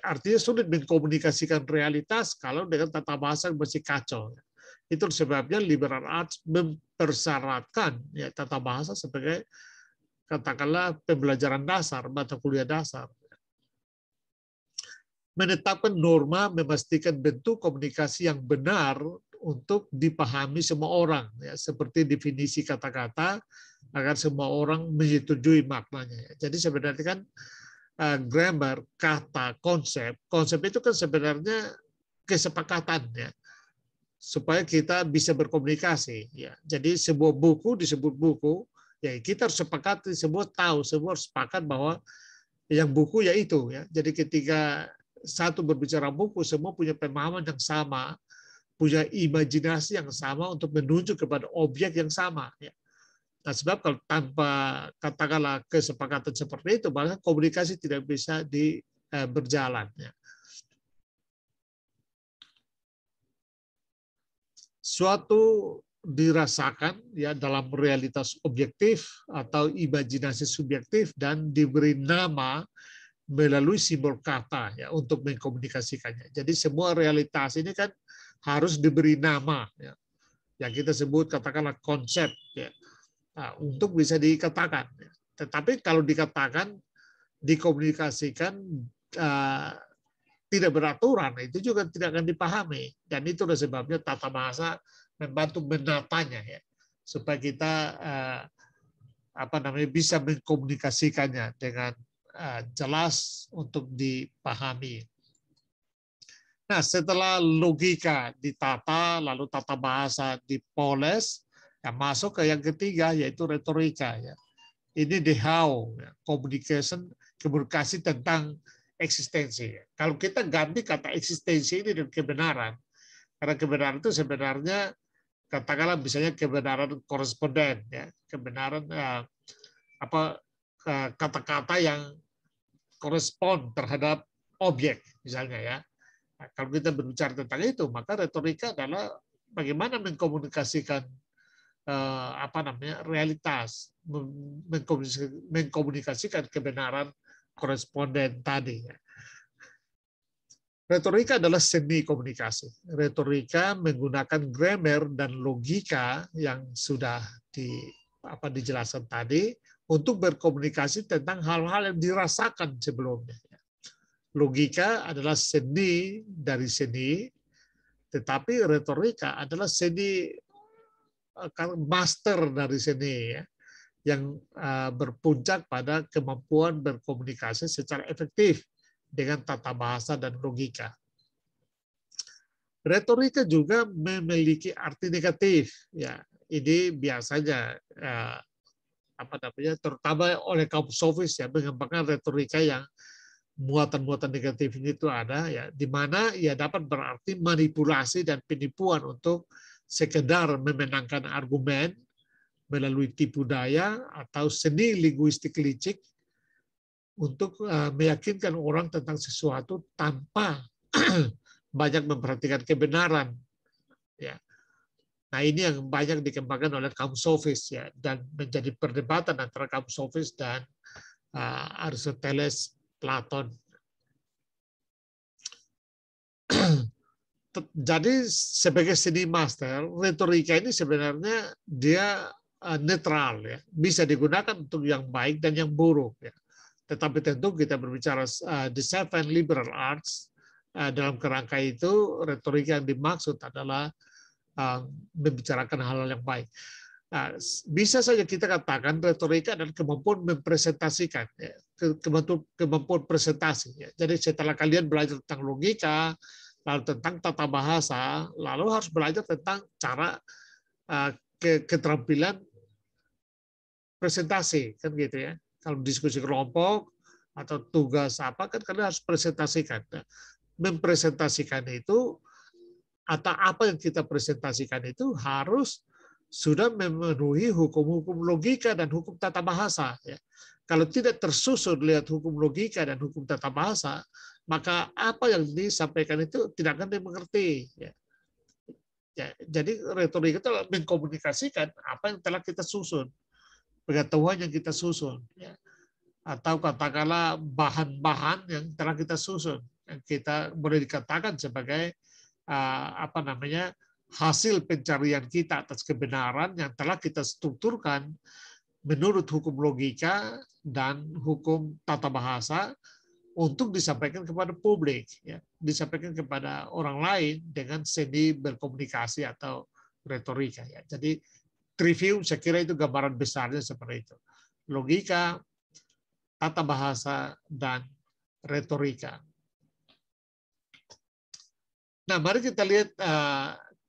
Speaker 1: artinya sulit mengkomunikasikan realitas kalau dengan tata bahasa yang masih kacau. Itu sebabnya liberal arts mempersyaratkan ya tata bahasa sebagai katakanlah pembelajaran dasar, mata kuliah dasar. Menetapkan norma memastikan bentuk komunikasi yang benar untuk dipahami semua orang, ya, seperti definisi kata-kata agar semua orang menyetujui maknanya. Jadi sebenarnya kan grammar, kata, konsep itu kan sebenarnya kesepakatan ya, supaya kita bisa berkomunikasi. Ya. Jadi sebuah buku disebut buku, ya kita harus sepakati, semua tahu, semua harus sepakat bahwa yang buku ya itu. Ya. Jadi ketika satu berbicara buku, semua punya pemahaman yang sama, punya imajinasi yang sama untuk menuju kepada objek yang sama. Ya. Nah, sebab kalau tanpa katakanlah kesepakatan seperti itu, maka komunikasi tidak bisa berjalan. Ya. Suatu dirasakan ya dalam realitas objektif atau imajinasi subjektif dan diberi nama melalui simbol kata ya untuk mengkomunikasikannya. Jadi semua realitas ini kan harus diberi nama ya. Yang kita sebut katakanlah konsep ya. Nah, untuk bisa dikatakan. Ya. Tetapi kalau dikatakan dikomunikasikan tidak beraturan, itu juga tidak akan dipahami. Dan itu adalah sebabnya tata bahasa membantu menatanya ya, supaya kita bisa mengkomunikasikannya dengan jelas untuk dipahami. Nah, setelah logika ditata, lalu tata bahasa dipoles, ya masuk ke yang ketiga yaitu retorika ya. Ini the how, ya, komunikasi tentang eksistensi. Kalau kita ganti kata eksistensi ini dengan kebenaran, karena kebenaran itu sebenarnya katakanlah misalnya kebenaran koresponden, ya, kebenaran kata-kata yang korespon terhadap objek, misalnya ya. Nah, kalau kita berbicara tentang itu, maka retorika adalah bagaimana mengkomunikasikan realitas, mengkomunikasikan kebenaran koresponden tadi. Retorika adalah seni komunikasi. Retorika menggunakan grammar dan logika yang sudah dijelaskan tadi untuk berkomunikasi tentang hal-hal yang dirasakan sebelumnya. Logika adalah seni dari seni, tetapi retorika adalah seni master dari seni ya, yang berpuncak pada kemampuan berkomunikasi secara efektif dengan tata bahasa dan logika. Retorika juga memiliki arti negatif ya. Ini biasanya terutama oleh kaum sofis ya, mengembangkan retorika yang muatan-muatan negatif ini itu ada ya, di mana ia dapat berarti manipulasi dan penipuan untuk sekedar memenangkan argumen melalui tipu daya atau seni linguistik licik untuk meyakinkan orang tentang sesuatu tanpa banyak memperhatikan kebenaran. Ya. Nah ini yang banyak dikembangkan oleh kaum sofis ya, dan menjadi perdebatan antara kaum sofis dan Aristoteles, Platon. Jadi sebagai seni master, retorika ini sebenarnya dia netral ya, bisa digunakan untuk yang baik dan yang buruk ya. Tetapi tentu kita berbicara the seven liberal arts, dalam kerangka itu retorika yang dimaksud adalah membicarakan hal-hal yang baik. Bisa saja kita katakan retorika adalah kemampuan mempresentasikan, ya, kemampuan presentasi. Ya. Jadi setelah kalian belajar tentang logika, lalu tentang tata bahasa, lalu harus belajar tentang cara keterampilan presentasi, kan gitu ya. Kalau diskusi kelompok atau tugas apa kan kalian harus presentasikan. Nah, mempresentasikan itu atau apa yang kita presentasikan itu harus sudah memenuhi hukum-hukum logika dan hukum tata bahasa. Ya. Kalau tidak tersusun lihat hukum logika dan hukum tata bahasa, maka apa yang disampaikan itu tidak akan dimengerti. Ya. Ya, jadi retorika itu mengkomunikasikan apa yang telah kita susun, pengetahuan yang kita susun, ya. Atau katakanlah bahan-bahan yang telah kita susun, yang kita boleh dikatakan sebagai apa namanya hasil pencarian kita atas kebenaran yang telah kita strukturkan menurut hukum logika dan hukum tata bahasa untuk disampaikan kepada publik, ya, disampaikan kepada orang lain dengan seni berkomunikasi atau retorika. Ya. Jadi trivium saya kira itu gambaran besarnya seperti itu. Logika, tata bahasa, dan retorika. Nah, mari kita lihat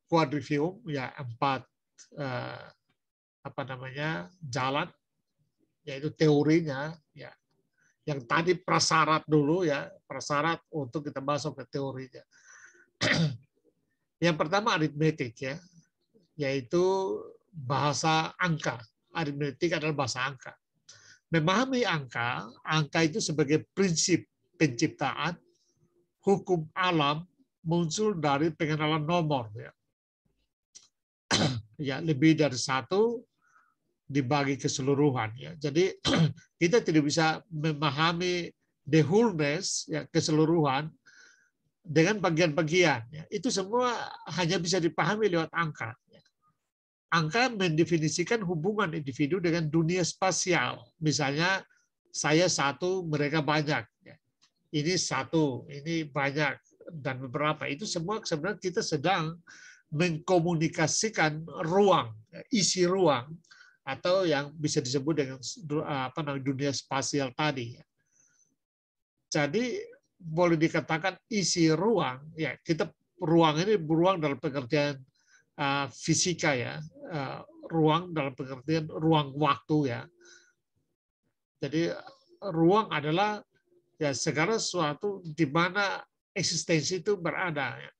Speaker 1: quadrivium, ya 4 apa namanya jalan, yaitu teorinya, ya. Yang tadi prasyarat dulu, ya, prasyarat untuk kita masuk ke teorinya. Yang pertama aritmetik, ya, yaitu bahasa angka. Aritmetik adalah bahasa angka. Memahami angka, angka itu sebagai prinsip penciptaan, hukum alam muncul dari pengenalan nomor. Ya, ya lebih dari satu dibagi keseluruhan. Ya. Jadi kita tidak bisa memahami the wholeness, ya, keseluruhan dengan bagian-bagian. Ya. Itu semua hanya bisa dipahami lewat angka. Ya. Angka mendefinisikan hubungan individu dengan dunia spasial. Misalnya saya satu, mereka banyak. Ya. Ini satu, ini banyak, dan beberapa. Itu semua sebenarnya kita sedang mengkomunikasikan ruang, isi ruang, atau yang bisa disebut dengan apa namanya dunia spasial tadi. Jadi boleh dikatakan isi ruang, ya kita ruang ini beruang dalam pengertian fisika, ya, ruang dalam pengertian ruang waktu, ya. Jadi ruang adalah ya segala sesuatu di mana eksistensi itu berada. Ya.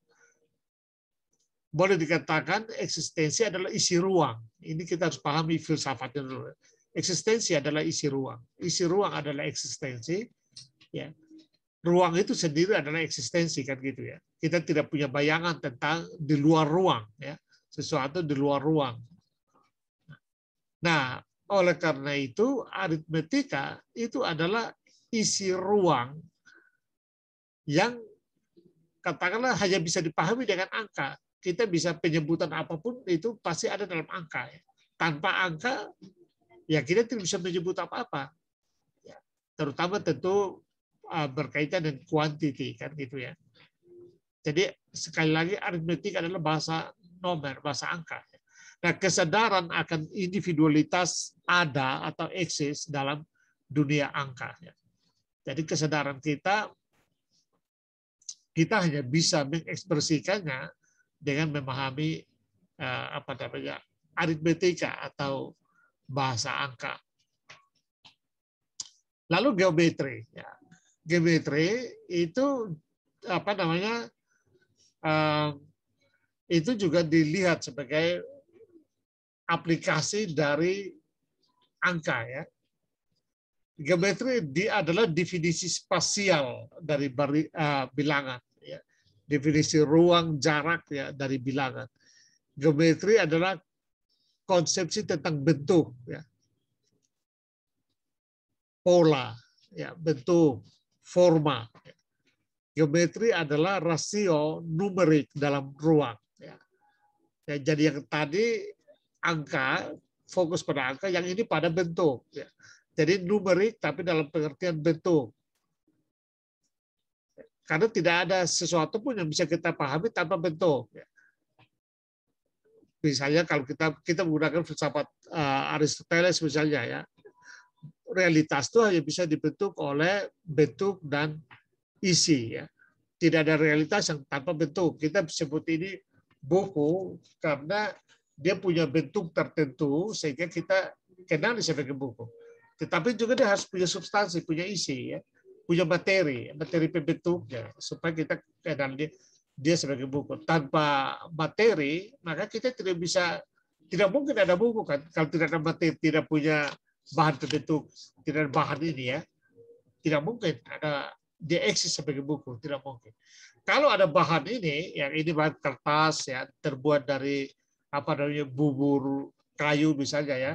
Speaker 1: Boleh dikatakan eksistensi adalah isi ruang. Ini kita harus pahami filsafatnya dulu. Eksistensi adalah isi ruang. Isi ruang adalah eksistensi. Ya. Ruang itu sendiri adalah eksistensi, kan gitu, ya. Kita tidak punya bayangan tentang di luar ruang, ya. Sesuatu di luar ruang. Nah, oleh karena itu aritmetika itu adalah isi ruang yang katakanlah hanya bisa dipahami dengan angka. Kita bisa penyebutan apapun itu pasti ada dalam angka. Ya. Tanpa angka, ya kita tidak bisa menyebut apa-apa. Ya. Terutama tentu berkaitan dengan kuantiti, kan gitu, ya. Jadi sekali lagi aritmetik adalah bahasa nomor, bahasa angka. Nah, kesadaran akan individualitas ada atau eksis dalam dunia angka. Ya. Jadi kesadaran kita hanya bisa mengekspresikannya dengan memahami apa namanya aritmetika atau bahasa angka. Lalu geometri, ya. Geometri itu apa namanya itu juga dilihat sebagai aplikasi dari angka, ya. Geometri adalah definisi spasial dari bilangan, ya. Definisi ruang jarak, ya, dari bilangan. Geometri adalah konsepsi tentang bentuk, ya. Pola, ya, bentuk, forma. Ya. Geometri adalah rasio numerik dalam ruang. Ya. Ya, jadi yang tadi angka, fokus pada angka, yang ini pada bentuk. Ya. Jadi numerik tapi dalam pengertian bentuk. Karena tidak ada sesuatu pun yang bisa kita pahami tanpa bentuk. Misalnya kalau kita menggunakan filsafat Aristoteles misalnya, ya, realitas itu hanya bisa dibentuk oleh bentuk dan isi. Ya. Tidak ada realitas yang tanpa bentuk. Kita sebut ini buku karena dia punya bentuk tertentu sehingga kita kenal sebagai buku. Tetapi juga dia harus punya substansi, punya isi, ya. Punya materi pembentuknya supaya kita kenal dia sebagai buku. Tanpa materi, maka kita tidak bisa Tidak mungkin ada buku kan kalau tidak ada materi, tidak punya bahan terbentuk, tidak ada bahan ini ya. Tidak mungkin ada dia eksis sebagai buku, tidak mungkin. Kalau ada bahan ini, yang ini bahan kertas ya, terbuat dari apa namanya bubur kayu misalnya ya,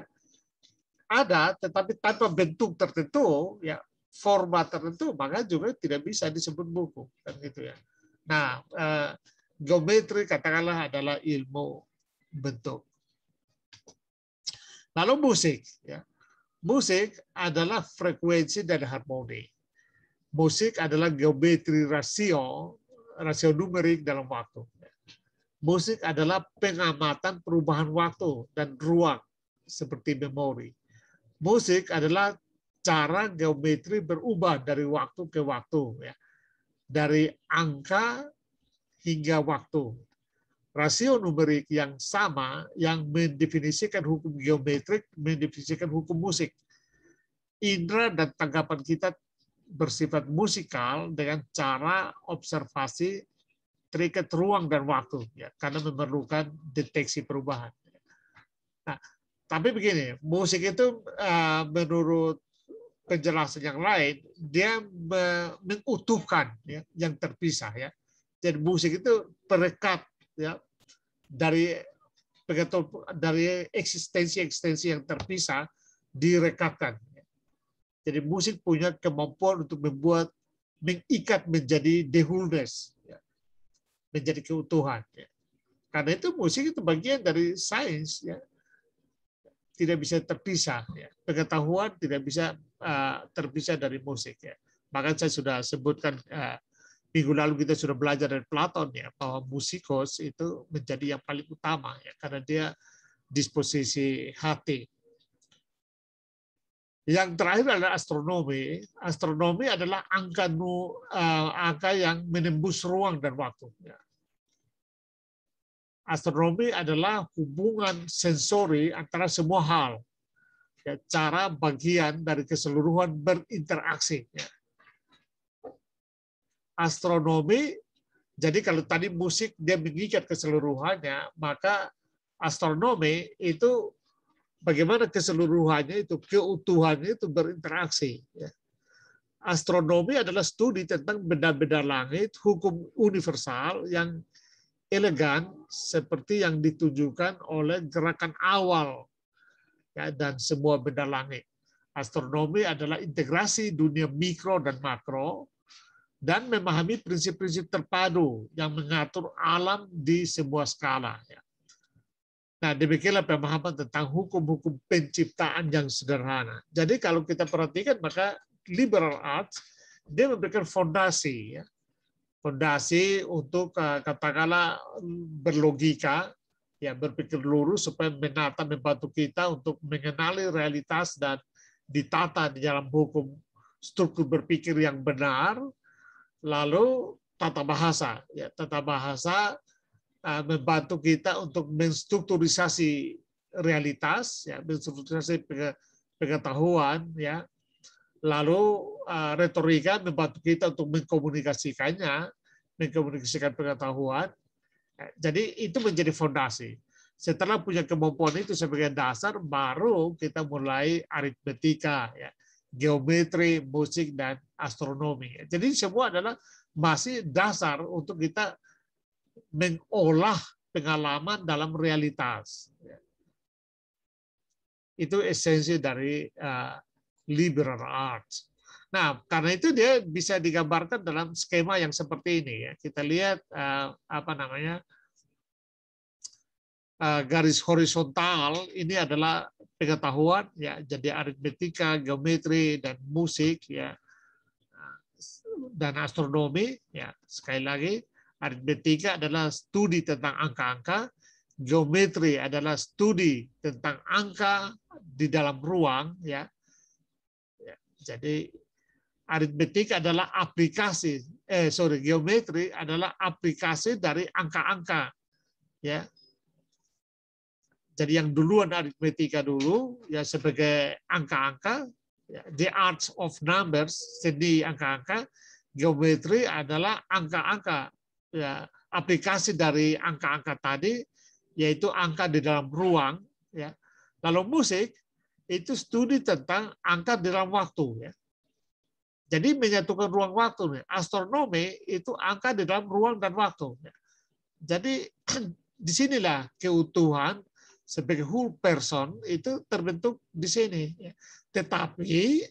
Speaker 1: ada tetapi tanpa bentuk tertentu ya, format tertentu, maka juga tidak bisa disebut buku kan gitu ya. Nah, geometri katakanlah adalah ilmu bentuk. Lalu musik ya. Musik adalah frekuensi dan harmoni. Musik adalah geometri rasio numerik dalam waktu. Musik adalah pengamatan perubahan waktu dan ruang seperti memori. Musik adalah cara geometri berubah dari waktu ke waktu, ya. Dari angka hingga waktu. Rasio numerik yang sama yang mendefinisikan hukum geometrik, mendefinisikan hukum musik. Indera dan tanggapan kita bersifat musikal dengan cara observasi terikat ruang dan waktu, ya, karena memerlukan deteksi perubahan. Nah, tapi begini, musik itu menurut penjelasan yang lain, dia mengutuhkan ya, yang terpisah ya. Jadi musik itu perekat ya dari eksistensi yang terpisah direkatkan. Jadi musik punya kemampuan untuk mengikat menjadi the wholeness, ya, menjadi keutuhan. Ya. Karena itu musik itu bagian dari sains, ya, tidak bisa terpisah. Ya. Pengetahuan tidak bisa terpisah dari musik. Ya. Bahkan saya sudah sebutkan minggu lalu kita sudah belajar dari Platon ya, bahwa musikos itu menjadi yang paling utama ya, karena dia disposisi hati. Yang terakhir adalah astronomi. Astronomi adalah angka yang menembus ruang dan waktu. Ya. Astronomi adalah hubungan sensori antara semua hal, ya, cara bagian dari keseluruhan berinteraksi. Ya. Astronomi, jadi kalau tadi musik dia mengikat keseluruhannya, maka astronomi itu bagaimana keseluruhannya itu, keutuhannya itu berinteraksi. Ya. Astronomi adalah studi tentang benda-benda langit, hukum universal yang elegan seperti yang ditunjukkan oleh gerakan awal ya, dan semua benda langit. Astronomi adalah integrasi dunia mikro dan makro, dan memahami prinsip-prinsip terpadu yang mengatur alam di semua skala. Nah, demikianlah pemahaman tentang hukum-hukum penciptaan yang sederhana. Jadi kalau kita perhatikan, maka liberal arts, dia memberikan fondasi. Ya. Fondasi untuk katakanlah berlogika, ya, berpikir lurus supaya membantu kita untuk mengenali realitas dan ditata di dalam hukum struktur berpikir yang benar. Lalu tata bahasa, ya, tata bahasa membantu kita untuk menstrukturisasi realitas, ya, menstrukturisasi pengetahuan, ya. Lalu retorika membantu kita untuk mengkomunikasikannya, mengkomunikasikan pengetahuan. Jadi itu menjadi fondasi. Setelah punya kemampuan itu sebagai dasar, baru kita mulai aritmetika, ya, geometri, musik, dan astronomi. Jadi semua adalah masih dasar untuk kita mengolah pengalaman dalam realitas. Itu esensi dari liberal arts. Nah, karena itu dia bisa digambarkan dalam skema yang seperti ini. Ya. Kita lihat apa namanya garis horizontal ini adalah pengetahuan, ya, jadi aritmetika, geometri, dan musik, ya, dan astronomi. Ya, sekali lagi, aritmetika adalah studi tentang angka-angka, geometri adalah studi tentang angka di dalam ruang. Ya, jadi aritmetika adalah aplikasi, geometri adalah aplikasi dari angka-angka. Ya. Jadi yang duluan aritmetika dulu ya sebagai angka-angka, ya, the arts of numbers, seni angka-angka, geometri adalah angka-angka, ya, aplikasi dari angka-angka tadi yaitu angka di dalam ruang, ya. Lalu musik itu studi tentang angka di dalam waktu, ya. Jadi menyatukan ruang waktu. Astronomi itu angka di dalam ruang dan waktu. Jadi disinilah keutuhan sebagai whole person itu terbentuk di sini. Tetapi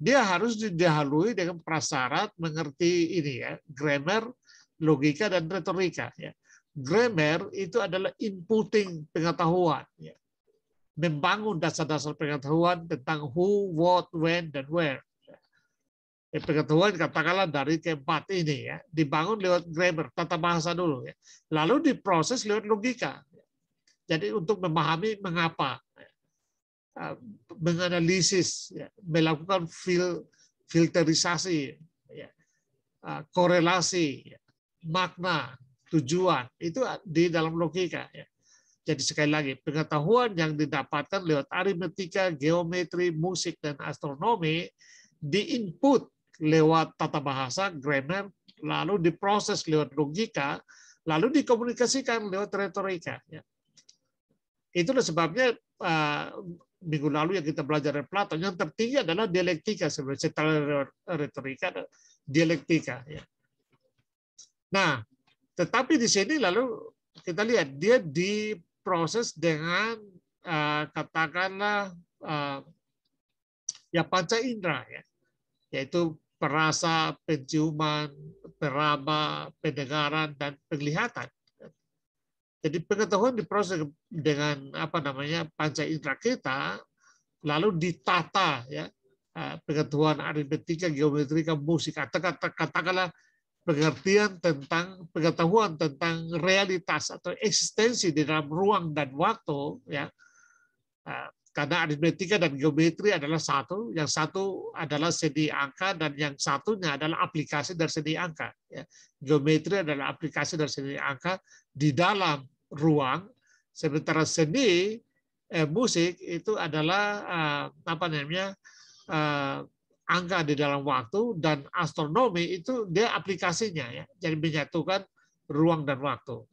Speaker 1: dia harus didahului dengan prasyarat mengerti ini, ya, grammar, logika, dan retorika. Grammar itu adalah inputting pengetahuan, ya. Membangun dasar-dasar pengetahuan tentang who, what, when, dan where. Pengetahuan katakanlah dari keempat ini, ya, dibangun lewat grammar, tata bahasa dulu, ya. Lalu diproses lewat logika. Jadi untuk memahami mengapa, menganalisis, ya, melakukan filterisasi, ya, korelasi, ya, makna, tujuan, itu di dalam logika, ya. Jadi sekali lagi, pengetahuan yang didapatkan lewat aritmetika, geometri, musik, dan astronomi diinput lewat tata bahasa, grammar, lalu diproses lewat logika, lalu dikomunikasikan lewat retorika. Itulah sebabnya minggu lalu yang kita belajar dari Plato, yang tertinggi adalah dialektika sebenarnya, setelah retorika, dialektika. Nah, tetapi di sini lalu kita lihat dia diproses dengan katakanlah ya panca indera, ya, yaitu perasa, penciuman, peraba, pendengaran, dan penglihatan. Jadi pengetahuan diproses dengan panca indera kita, lalu ditata, ya, pengetahuan aritmetika, geometrika, musik, katakanlah pengetahuan tentang realitas atau eksistensi di dalam ruang dan waktu, ya. Karena aritmetika dan geometri adalah satu, yang satu adalah seni angka dan yang satunya adalah aplikasi dari seni angka. Geometri adalah aplikasi dari seni angka di dalam ruang, sementara seni musik itu adalah angka di dalam waktu, dan astronomi itu dia aplikasinya, ya, jadi menyatukan ruang dan waktu.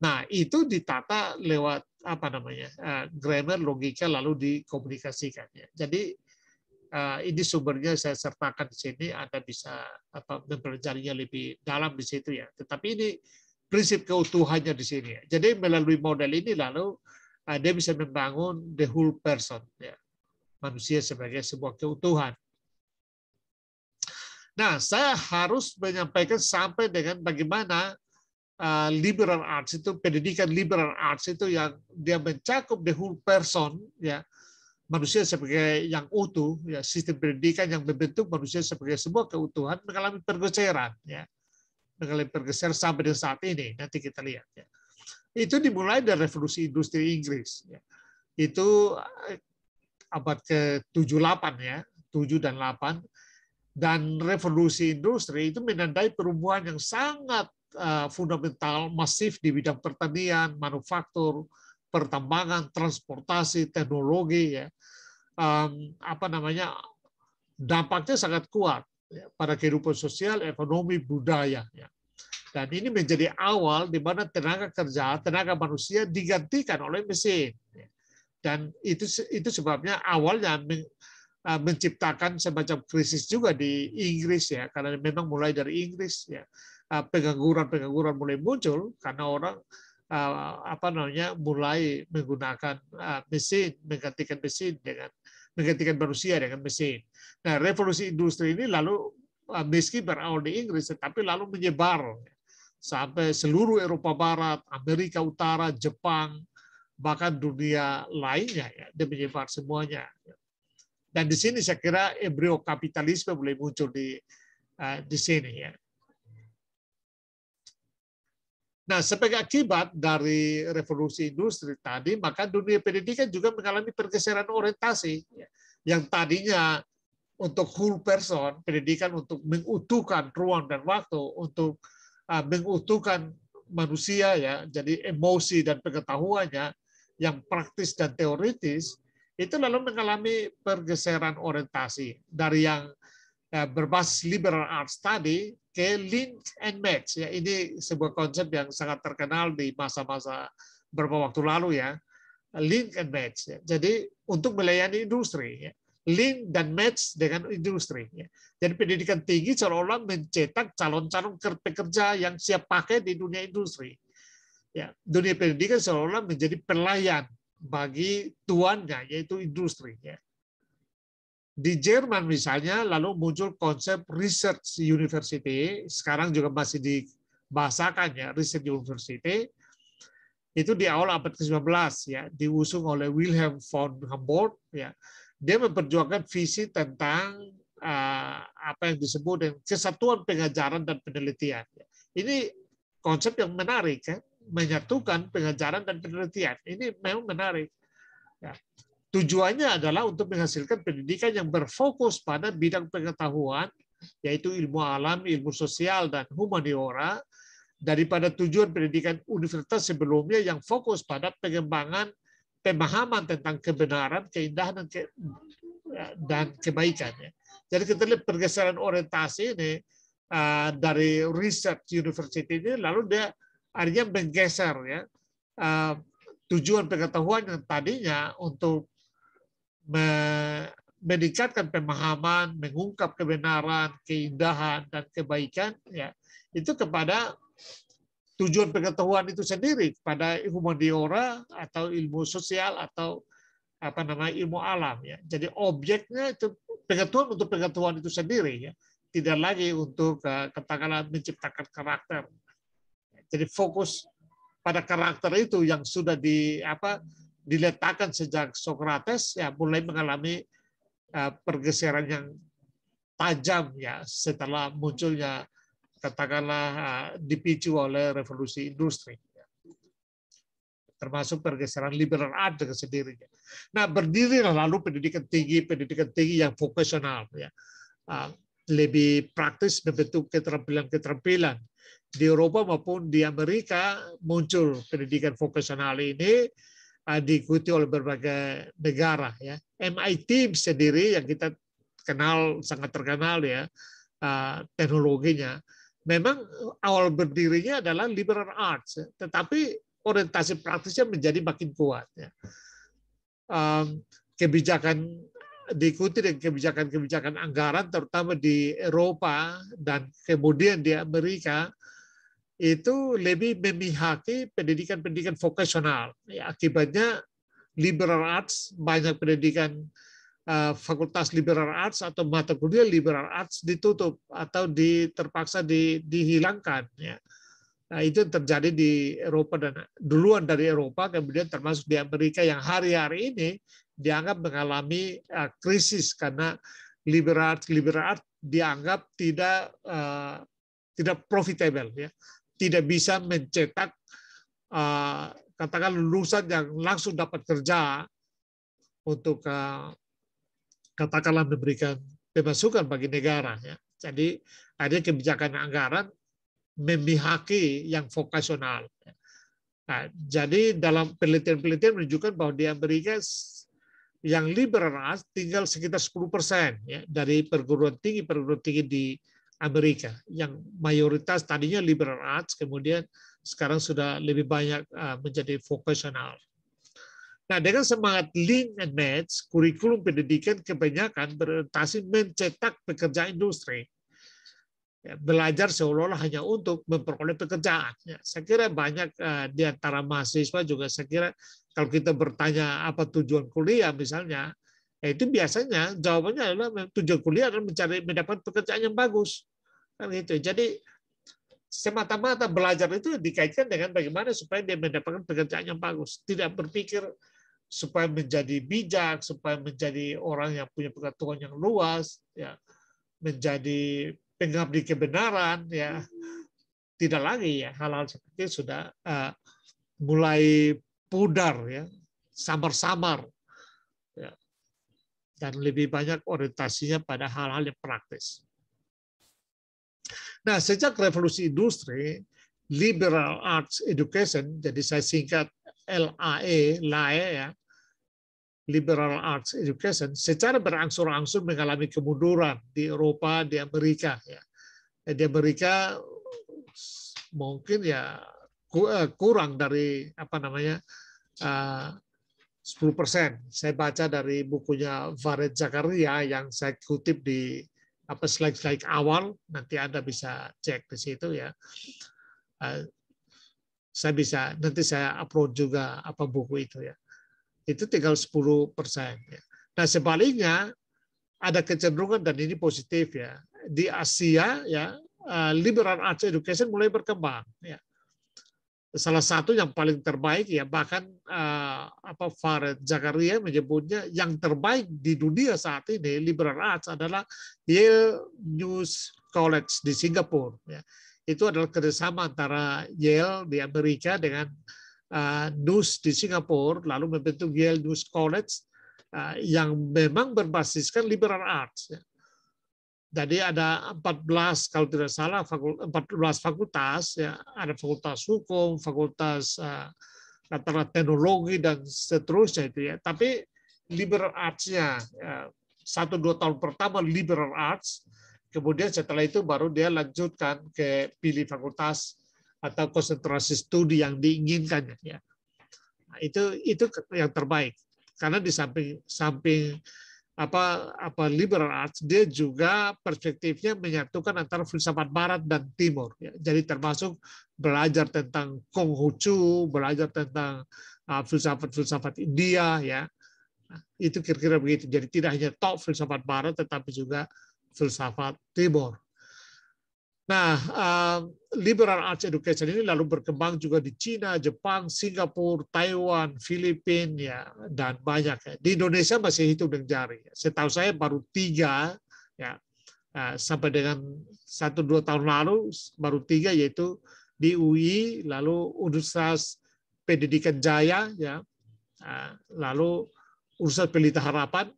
Speaker 1: Nah, itu ditata lewat grammar, logika, lalu dikomunikasikan. Jadi ini sumbernya saya sertakan di sini, Anda bisa mempelajarinya lebih dalam di situ, ya. Tetapi ini prinsip keutuhannya di sini, ya. Jadi melalui model ini lalu dia bisa membangun the whole person, ya, manusia sebagai sebuah keutuhan. Nah, saya harus menyampaikan sampai dengan bagaimana liberal arts itu, pendidikan liberal arts itu yang dia mencakup the whole person, ya, manusia sebagai yang utuh, ya, sistem pendidikan yang membentuk manusia sebagai sebuah keutuhan mengalami pergeseran, ya, mengalami pergeseran sampai dengan saat ini. Nanti kita lihat, ya. Itu dimulai dari revolusi industri Inggris, ya. Itu abad ke-78, ya, 7 dan 8, dan revolusi industri itu menandai perubahan yang sangat fundamental, masif di bidang pertanian, manufaktur, pertambangan, transportasi, teknologi, ya. Dampaknya sangat kuat, ya, pada kehidupan sosial, ekonomi, budaya, ya. Dan ini menjadi awal di mana tenaga kerja, tenaga manusia digantikan oleh mesin, ya. Dan itu sebabnya awalnya menciptakan semacam krisis juga di Inggris, ya, karena memang mulai dari Inggris, ya. Pengangguran mulai muncul karena orang mulai menggunakan mesin, menggantikan manusia dengan mesin. Nah, revolusi industri ini lalu meski berawal di Inggris, tetapi lalu menyebar sampai seluruh Eropa Barat, Amerika Utara, Jepang, bahkan dunia lainnya, ya, dia menyebar semuanya. Dan di sini saya kira embrio kapitalisme mulai muncul di sini, ya. Nah, sebagai akibat dari revolusi industri tadi, maka dunia pendidikan juga mengalami pergeseran orientasi, ya. Yang tadinya untuk whole person, pendidikan untuk mengutuhkan ruang dan waktu, untuk mengutuhkan manusia, ya, jadi emosi dan pengetahuannya yang praktis dan teoritis, itu lalu mengalami pergeseran orientasi dari yang berbasis liberal arts tadi ke link and match, ya. Ini sebuah konsep yang sangat terkenal di masa-masa beberapa waktu lalu ya, link and match. Ya. Jadi untuk melayani industri, ya. Link dan match dengan industri. Ya. Jadi pendidikan tinggi seolah-olah mencetak calon-calon pekerja yang siap pakai di dunia industri. Ya, dunia pendidikan seolah-olah menjadi pelayan bagi tuannya, yaitu industri. Ya. Di Jerman misalnya, lalu muncul konsep research university, sekarang juga masih dibahasakan ya, research university, itu di awal abad ke-19 ya, diusung oleh Wilhelm von Humboldt ya. Dia memperjuangkan visi tentang apa yang disebut dengan kesatuan pengajaran dan penelitian. Ini konsep yang menarik ya, menyatukan pengajaran dan penelitian. Ini memang menarik. Ya. Tujuannya adalah untuk menghasilkan pendidikan yang berfokus pada bidang pengetahuan, yaitu ilmu alam, ilmu sosial, dan humaniora, daripada tujuan pendidikan universitas sebelumnya yang fokus pada pengembangan pemahaman tentang kebenaran, keindahan, dan kebaikan. Jadi kita lihat pergeseran orientasi ini dari research university ini, lalu dia akhirnya menggeser ya, tujuan pengetahuan yang tadinya untuk meningkatkan pemahaman, mengungkap kebenaran, keindahan, dan kebaikan, ya, itu kepada tujuan pengetahuan itu sendiri, pada humaniora atau ilmu sosial atau apa namanya ilmu alam. Ya. Jadi objeknya itu pengetahuan untuk pengetahuan itu sendiri, ya, tidak lagi untuk katakanlah menciptakan karakter. Jadi fokus pada karakter itu yang sudah diletakkan sejak Socrates, ya mulai mengalami pergeseran yang tajam ya setelah munculnya katakanlah dipicu oleh revolusi industri, termasuk pergeseran liberal art dengan sendirinya. Nah, berdirilah lalu pendidikan tinggi yang vokasional, ya, lebih praktis membentuk keterampilan-keterampilan. Di Eropa maupun di Amerika muncul pendidikan vokasional ini diikuti oleh berbagai negara. Ya. MIT sendiri yang kita kenal sangat terkenal ya teknologinya. Memang awal berdirinya adalah liberal arts, tetapi orientasi praktisnya menjadi makin kuat. Ya. Kebijakan diikuti dengan kebijakan-kebijakan anggaran, terutama di Eropa dan kemudian di Amerika, itu lebih memihaki pendidikan-pendidikan vokasional. Ya, akibatnya liberal arts, banyak pendidikan fakultas liberal arts atau mata kuliah liberal arts ditutup atau terpaksa dihilangkan. Ya. Nah, itu yang terjadi di Eropa dan duluan dari Eropa, kemudian termasuk di Amerika yang hari-hari ini dianggap mengalami krisis karena liberal arts dianggap tidak profitable, ya, tidak bisa mencetak katakan lulusan yang langsung dapat kerja untuk katakanlah memberikan pemasukan bagi negara. Ya. Jadi ada kebijakan anggaran memihaki yang vokasional. Nah, jadi dalam penelitian-penelitian menunjukkan bahwa di Amerika yang liberal arts tinggal sekitar 10% ya, dari perguruan tinggi di Amerika. Yang mayoritas tadinya liberal arts, kemudian sekarang sudah lebih banyak menjadi vokasional. Nah, dengan semangat link and match, kurikulum pendidikan kebanyakan berorientasi mencetak pekerja industri. Ya, belajar seolah-olah hanya untuk memperoleh pekerjaan. Ya, saya kira banyak di antara mahasiswa juga, saya kira kalau kita bertanya apa tujuan kuliah misalnya, ya itu biasanya jawabannya adalah tujuan kuliah adalah mendapat pekerjaan yang bagus. Kan gitu. Jadi semata-mata belajar itu dikaitkan dengan bagaimana supaya dia mendapatkan pekerjaan yang bagus. Tidak berpikir supaya menjadi bijak, supaya menjadi orang yang punya pengetahuan yang luas, ya, menjadi pengabdi kebenaran, ya, tidak lagi ya hal-hal seperti itu sudah mulai pudar, ya, samar-samar, ya, dan lebih banyak orientasinya pada hal-hal yang praktis. Nah, sejak revolusi industri, liberal arts education, jadi saya singkat LAE, ya, liberal arts education, secara berangsur-angsur mengalami kemunduran di Eropa, di Amerika. Ya. Di Amerika mungkin ya kurang dari 10%. Saya baca dari bukunya Farid Zakaria yang saya kutip di slide-slide awal, nanti Anda bisa cek di situ ya. Nanti saya upload juga buku itu ya. Itu tinggal 10%. Ya. Nah sebaliknya ada kecenderungan, dan ini positif ya, di Asia ya, liberal arts education mulai berkembang ya. Salah satu yang paling terbaik ya, bahkan Farid Zakaria menyebutnya yang terbaik di dunia saat ini liberal arts adalah Yale New College di Singapura ya. Itu adalah kerjasama antara Yale di Amerika dengan NUS di Singapura, lalu membentuk Yale New College yang memang berbasiskan liberal arts ya. Jadi ada 14 kalau tidak salah 14 fakultas ya, ada fakultas hukum, fakultas teknologi dan seterusnya itu ya. Tapi liberal arts-nya 1-2 tahun pertama liberal arts, kemudian setelah itu baru dia lanjutkan ke pilih fakultas atau konsentrasi studi yang diinginkannya ya. Nah, itu yang terbaik. Karena di samping liberal arts, dia juga perspektifnya menyatukan antara filsafat barat dan timur ya. Jadi termasuk belajar tentang Konghucu, belajar tentang filsafat India ya. Nah, itu kira-kira begitu. Jadi tidak hanya filsafat barat tetapi juga filsafat timur. Nah, liberal arts education ini lalu berkembang juga di Cina, Jepang, Singapura, Taiwan, Filipina, ya, dan banyak. Ya. Di Indonesia masih hitung dengan jari. Setahu saya baru 3, ya, sampai dengan 1-2 tahun lalu baru 3, yaitu di UI, lalu Universitas Pendidikan Jaya, ya, lalu Universitas Pelita Harapan,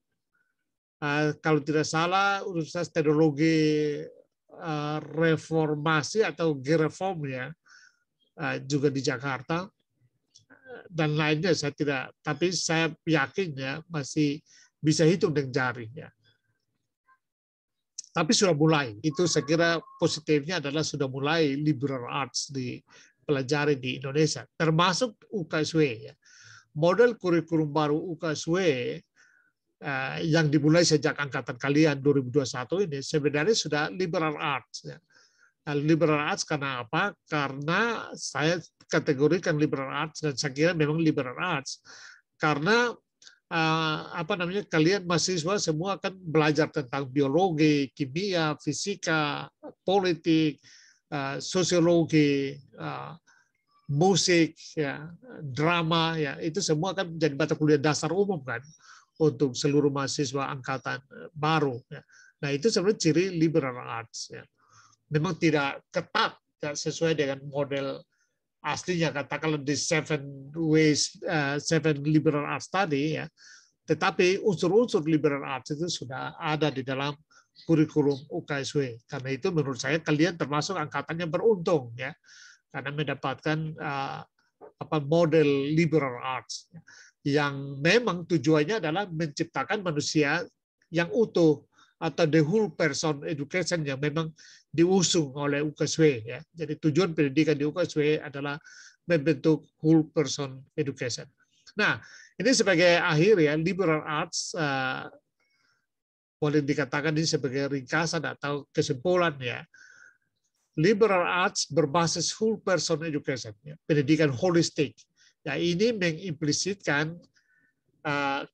Speaker 1: kalau tidak salah Universitas Teknologi Reformasi atau G-Reform ya, juga di Jakarta, dan lainnya saya tidak, tapi saya yakin ya masih bisa hitung dengan jari ya. Tapi sudah mulai, itu saya kira positifnya adalah sudah mulai liberal arts dipelajari di Indonesia, termasuk UKSW ya. Model kurikulum baru UKSW yang dimulai sejak angkatan kalian 2021 ini sebenarnya sudah liberal arts ya. Liberal arts karena apa? Karena saya kategorikan liberal arts dan saya kira memang liberal arts karena kalian mahasiswa semua akan belajar tentang biologi, kimia, fisika, politik, sosiologi, musik, ya, drama, ya, itu semua kan jadi mata kuliah dasar umum kan untuk seluruh mahasiswa angkatan baru. Ya. Nah itu sebenarnya ciri liberal arts. Ya. Memang tidak ketat, tidak sesuai dengan model aslinya, katakanlah di 7 liberal arts tadi, ya. Tetapi unsur-unsur liberal arts itu sudah ada di dalam kurikulum UKSW. Karena itu menurut saya kalian termasuk angkatan yang beruntung, ya, karena mendapatkan model liberal arts yang memang tujuannya adalah menciptakan manusia yang utuh atau the whole person education yang memang diusung oleh UKSW ya. Jadi tujuan pendidikan di UKSW adalah membentuk whole person education. Nah, ini sebagai akhir ya, liberal arts boleh dikatakan ini sebagai ringkasan atau kesimpulan ya. Liberal arts berbasis whole person education, ya, pendidikan holistik. Ya, ini mengimplisitkan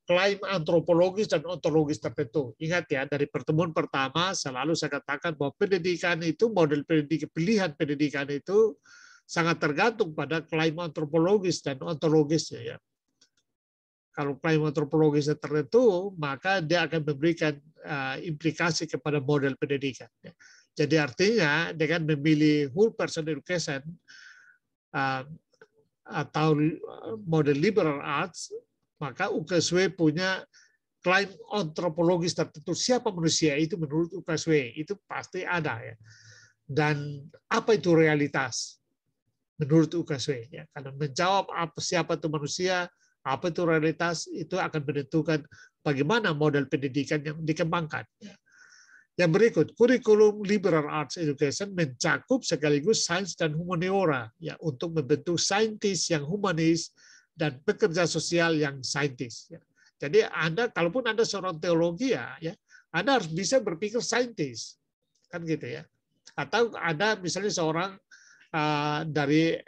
Speaker 1: klaim antropologis dan ontologis tertentu. Ingat ya, dari pertemuan pertama selalu saya katakan bahwa pendidikan itu, model pendidikan, pilihan pendidikan itu sangat tergantung pada klaim antropologis dan ontologis. Ya. Kalau klaim antropologis tertentu, maka dia akan memberikan implikasi kepada model pendidikan. Ya. Jadi artinya dengan memilih whole person education atau model liberal arts, maka UKSW punya klaim antropologis tertentu. Siapa manusia itu menurut UKSW? Itu pasti ada ya. Dan apa itu realitas menurut UKSW? Ya, karena menjawab siapa itu manusia, apa itu realitas, itu akan menentukan bagaimana model pendidikan yang dikembangkan. Ya. Yang berikut, kurikulum liberal arts education mencakup sekaligus sains dan humaniora ya untuk membentuk saintis yang humanis dan pekerja sosial yang saintis. Ya. Jadi Anda, kalaupun Anda seorang teologi ya, Anda harus bisa berpikir saintis, kan gitu ya. Atau Anda misalnya seorang dari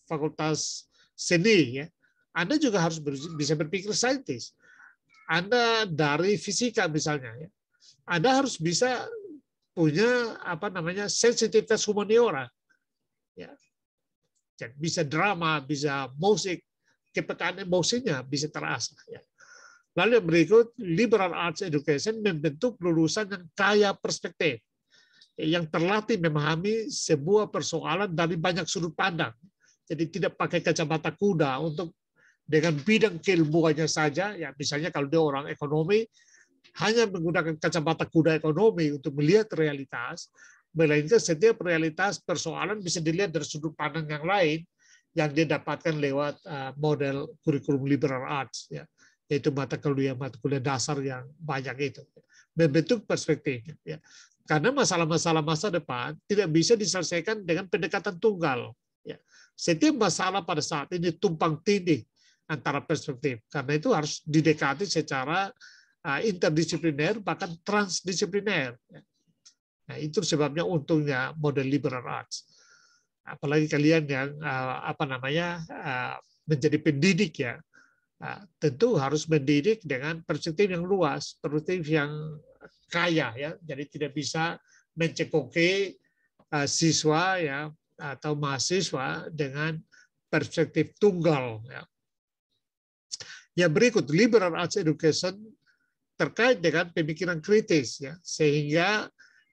Speaker 1: fakultas seni ya, Anda juga harus bisa berpikir saintis. Anda dari fisika misalnya ya, Anda harus bisa punya sensitivitas humaniora, ya. Bisa drama, bisa musik, kepekaan emosinya bisa terasa. Ya. Lalu yang berikut, liberal arts education membentuk lulusan yang kaya perspektif, yang terlatih memahami sebuah persoalan dari banyak sudut pandang. Jadi tidak pakai kacamata kuda untuk dengan bidang keilmuannya saja. Ya, misalnya kalau dia orang ekonomi, hanya menggunakan kacamata kuda ekonomi untuk melihat realitas, melainkan setiap realitas persoalan bisa dilihat dari sudut pandang yang lain yang dia dapatkan lewat model kurikulum liberal arts, ya, yaitu mata kuliah dasar yang banyak itu, membentuk perspektifnya. Ya. Karena masalah-masalah masa depan tidak bisa diselesaikan dengan pendekatan tunggal. Ya. Setiap masalah pada saat ini tumpang tindih antara perspektif, karena itu harus didekati secara interdisipliner, bahkan transdisipliner. Nah, itu sebabnya untungnya model liberal arts. Apalagi kalian yang menjadi pendidik ya, tentu harus mendidik dengan perspektif yang luas, perspektif yang kaya ya. Jadi tidak bisa mencekoki siswa ya atau mahasiswa dengan perspektif tunggal ya. Yang berikut, liberal arts education terkait dengan pemikiran kritis ya, sehingga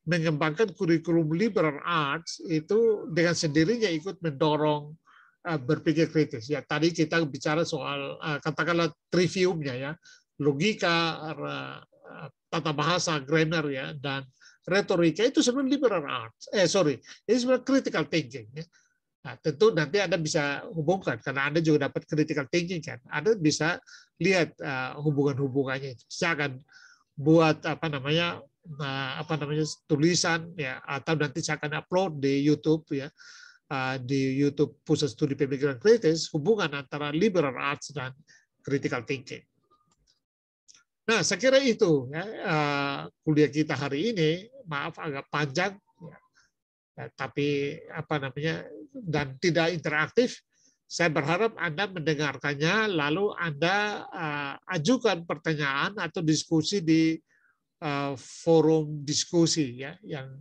Speaker 1: mengembangkan kurikulum liberal arts itu dengan sendirinya ikut mendorong berpikir kritis ya. Tadi kita bicara soal katakanlah triviumnya ya, logika, tata bahasa, grammar ya, dan retorika itu sebenarnya liberal arts. Ini sebenarnya critical thinking ya. Nah, tentu nanti Anda bisa hubungkan karena Anda juga dapat critical thinking kan. Anda bisa lihat hubungan-hubungannya. Saya akan buat tulisan ya, atau nanti saya akan upload di YouTube ya, di YouTube Pusat Studi Pemikiran Kritis, hubungan antara liberal arts dan critical thinking. Nah, saya kira itu ya, kuliah kita hari ini, maaf agak panjang ya, tapi dan tidak interaktif. Saya berharap Anda mendengarkannya, lalu Anda ajukan pertanyaan atau diskusi di forum diskusi ya yang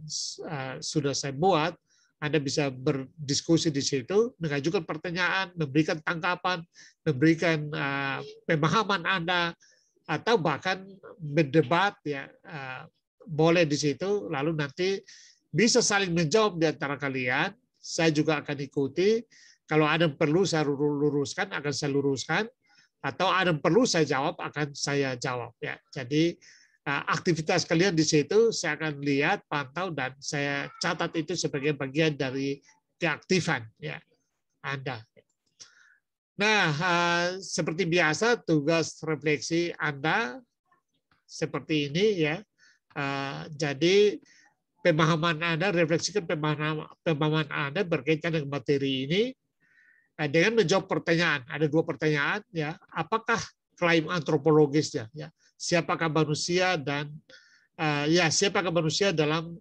Speaker 1: sudah saya buat. Anda bisa berdiskusi di situ, mengajukan pertanyaan, memberikan tanggapan, memberikan pemahaman Anda, atau bahkan berdebat ya, boleh di situ. Lalu nanti bisa saling menjawab di antara kalian. Saya juga akan ikuti. Kalau ada yang perlu saya luruskan, akan saya luruskan. Atau ada yang perlu saya jawab, akan saya jawab. Ya. Jadi aktivitas kalian di situ saya akan lihat, pantau, dan saya catat itu sebagai bagian dari keaktifan ya Anda. Nah, seperti biasa tugas refleksi Anda seperti ini ya. Jadi pemahaman Anda, refleksikan pemahaman Anda berkaitan dengan materi ini dengan menjawab pertanyaan. Ada 2 pertanyaan ya. Apakah klaim antropologisnya ya? Siapakah manusia dan siapakah manusia dalam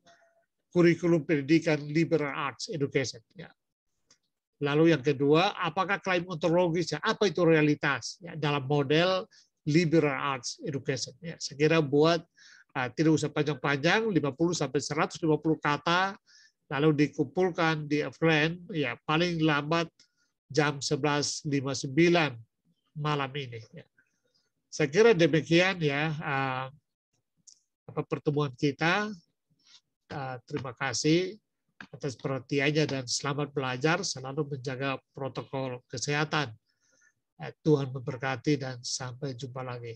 Speaker 1: kurikulum pendidikan liberal arts education ya. Lalu yang kedua, apakah klaim ontologisnya? Apa itu realitas ya, dalam model liberal arts education ya. Saya kira buat tidak usah panjang-panjang, 50-150 kata, lalu dikumpulkan di offline ya, paling lambat jam 11.59 malam ini. Ya. Saya kira demikian ya pertemuan kita. Terima kasih atas perhatiannya dan selamat belajar. Selalu menjaga protokol kesehatan. Tuhan memberkati dan sampai jumpa lagi.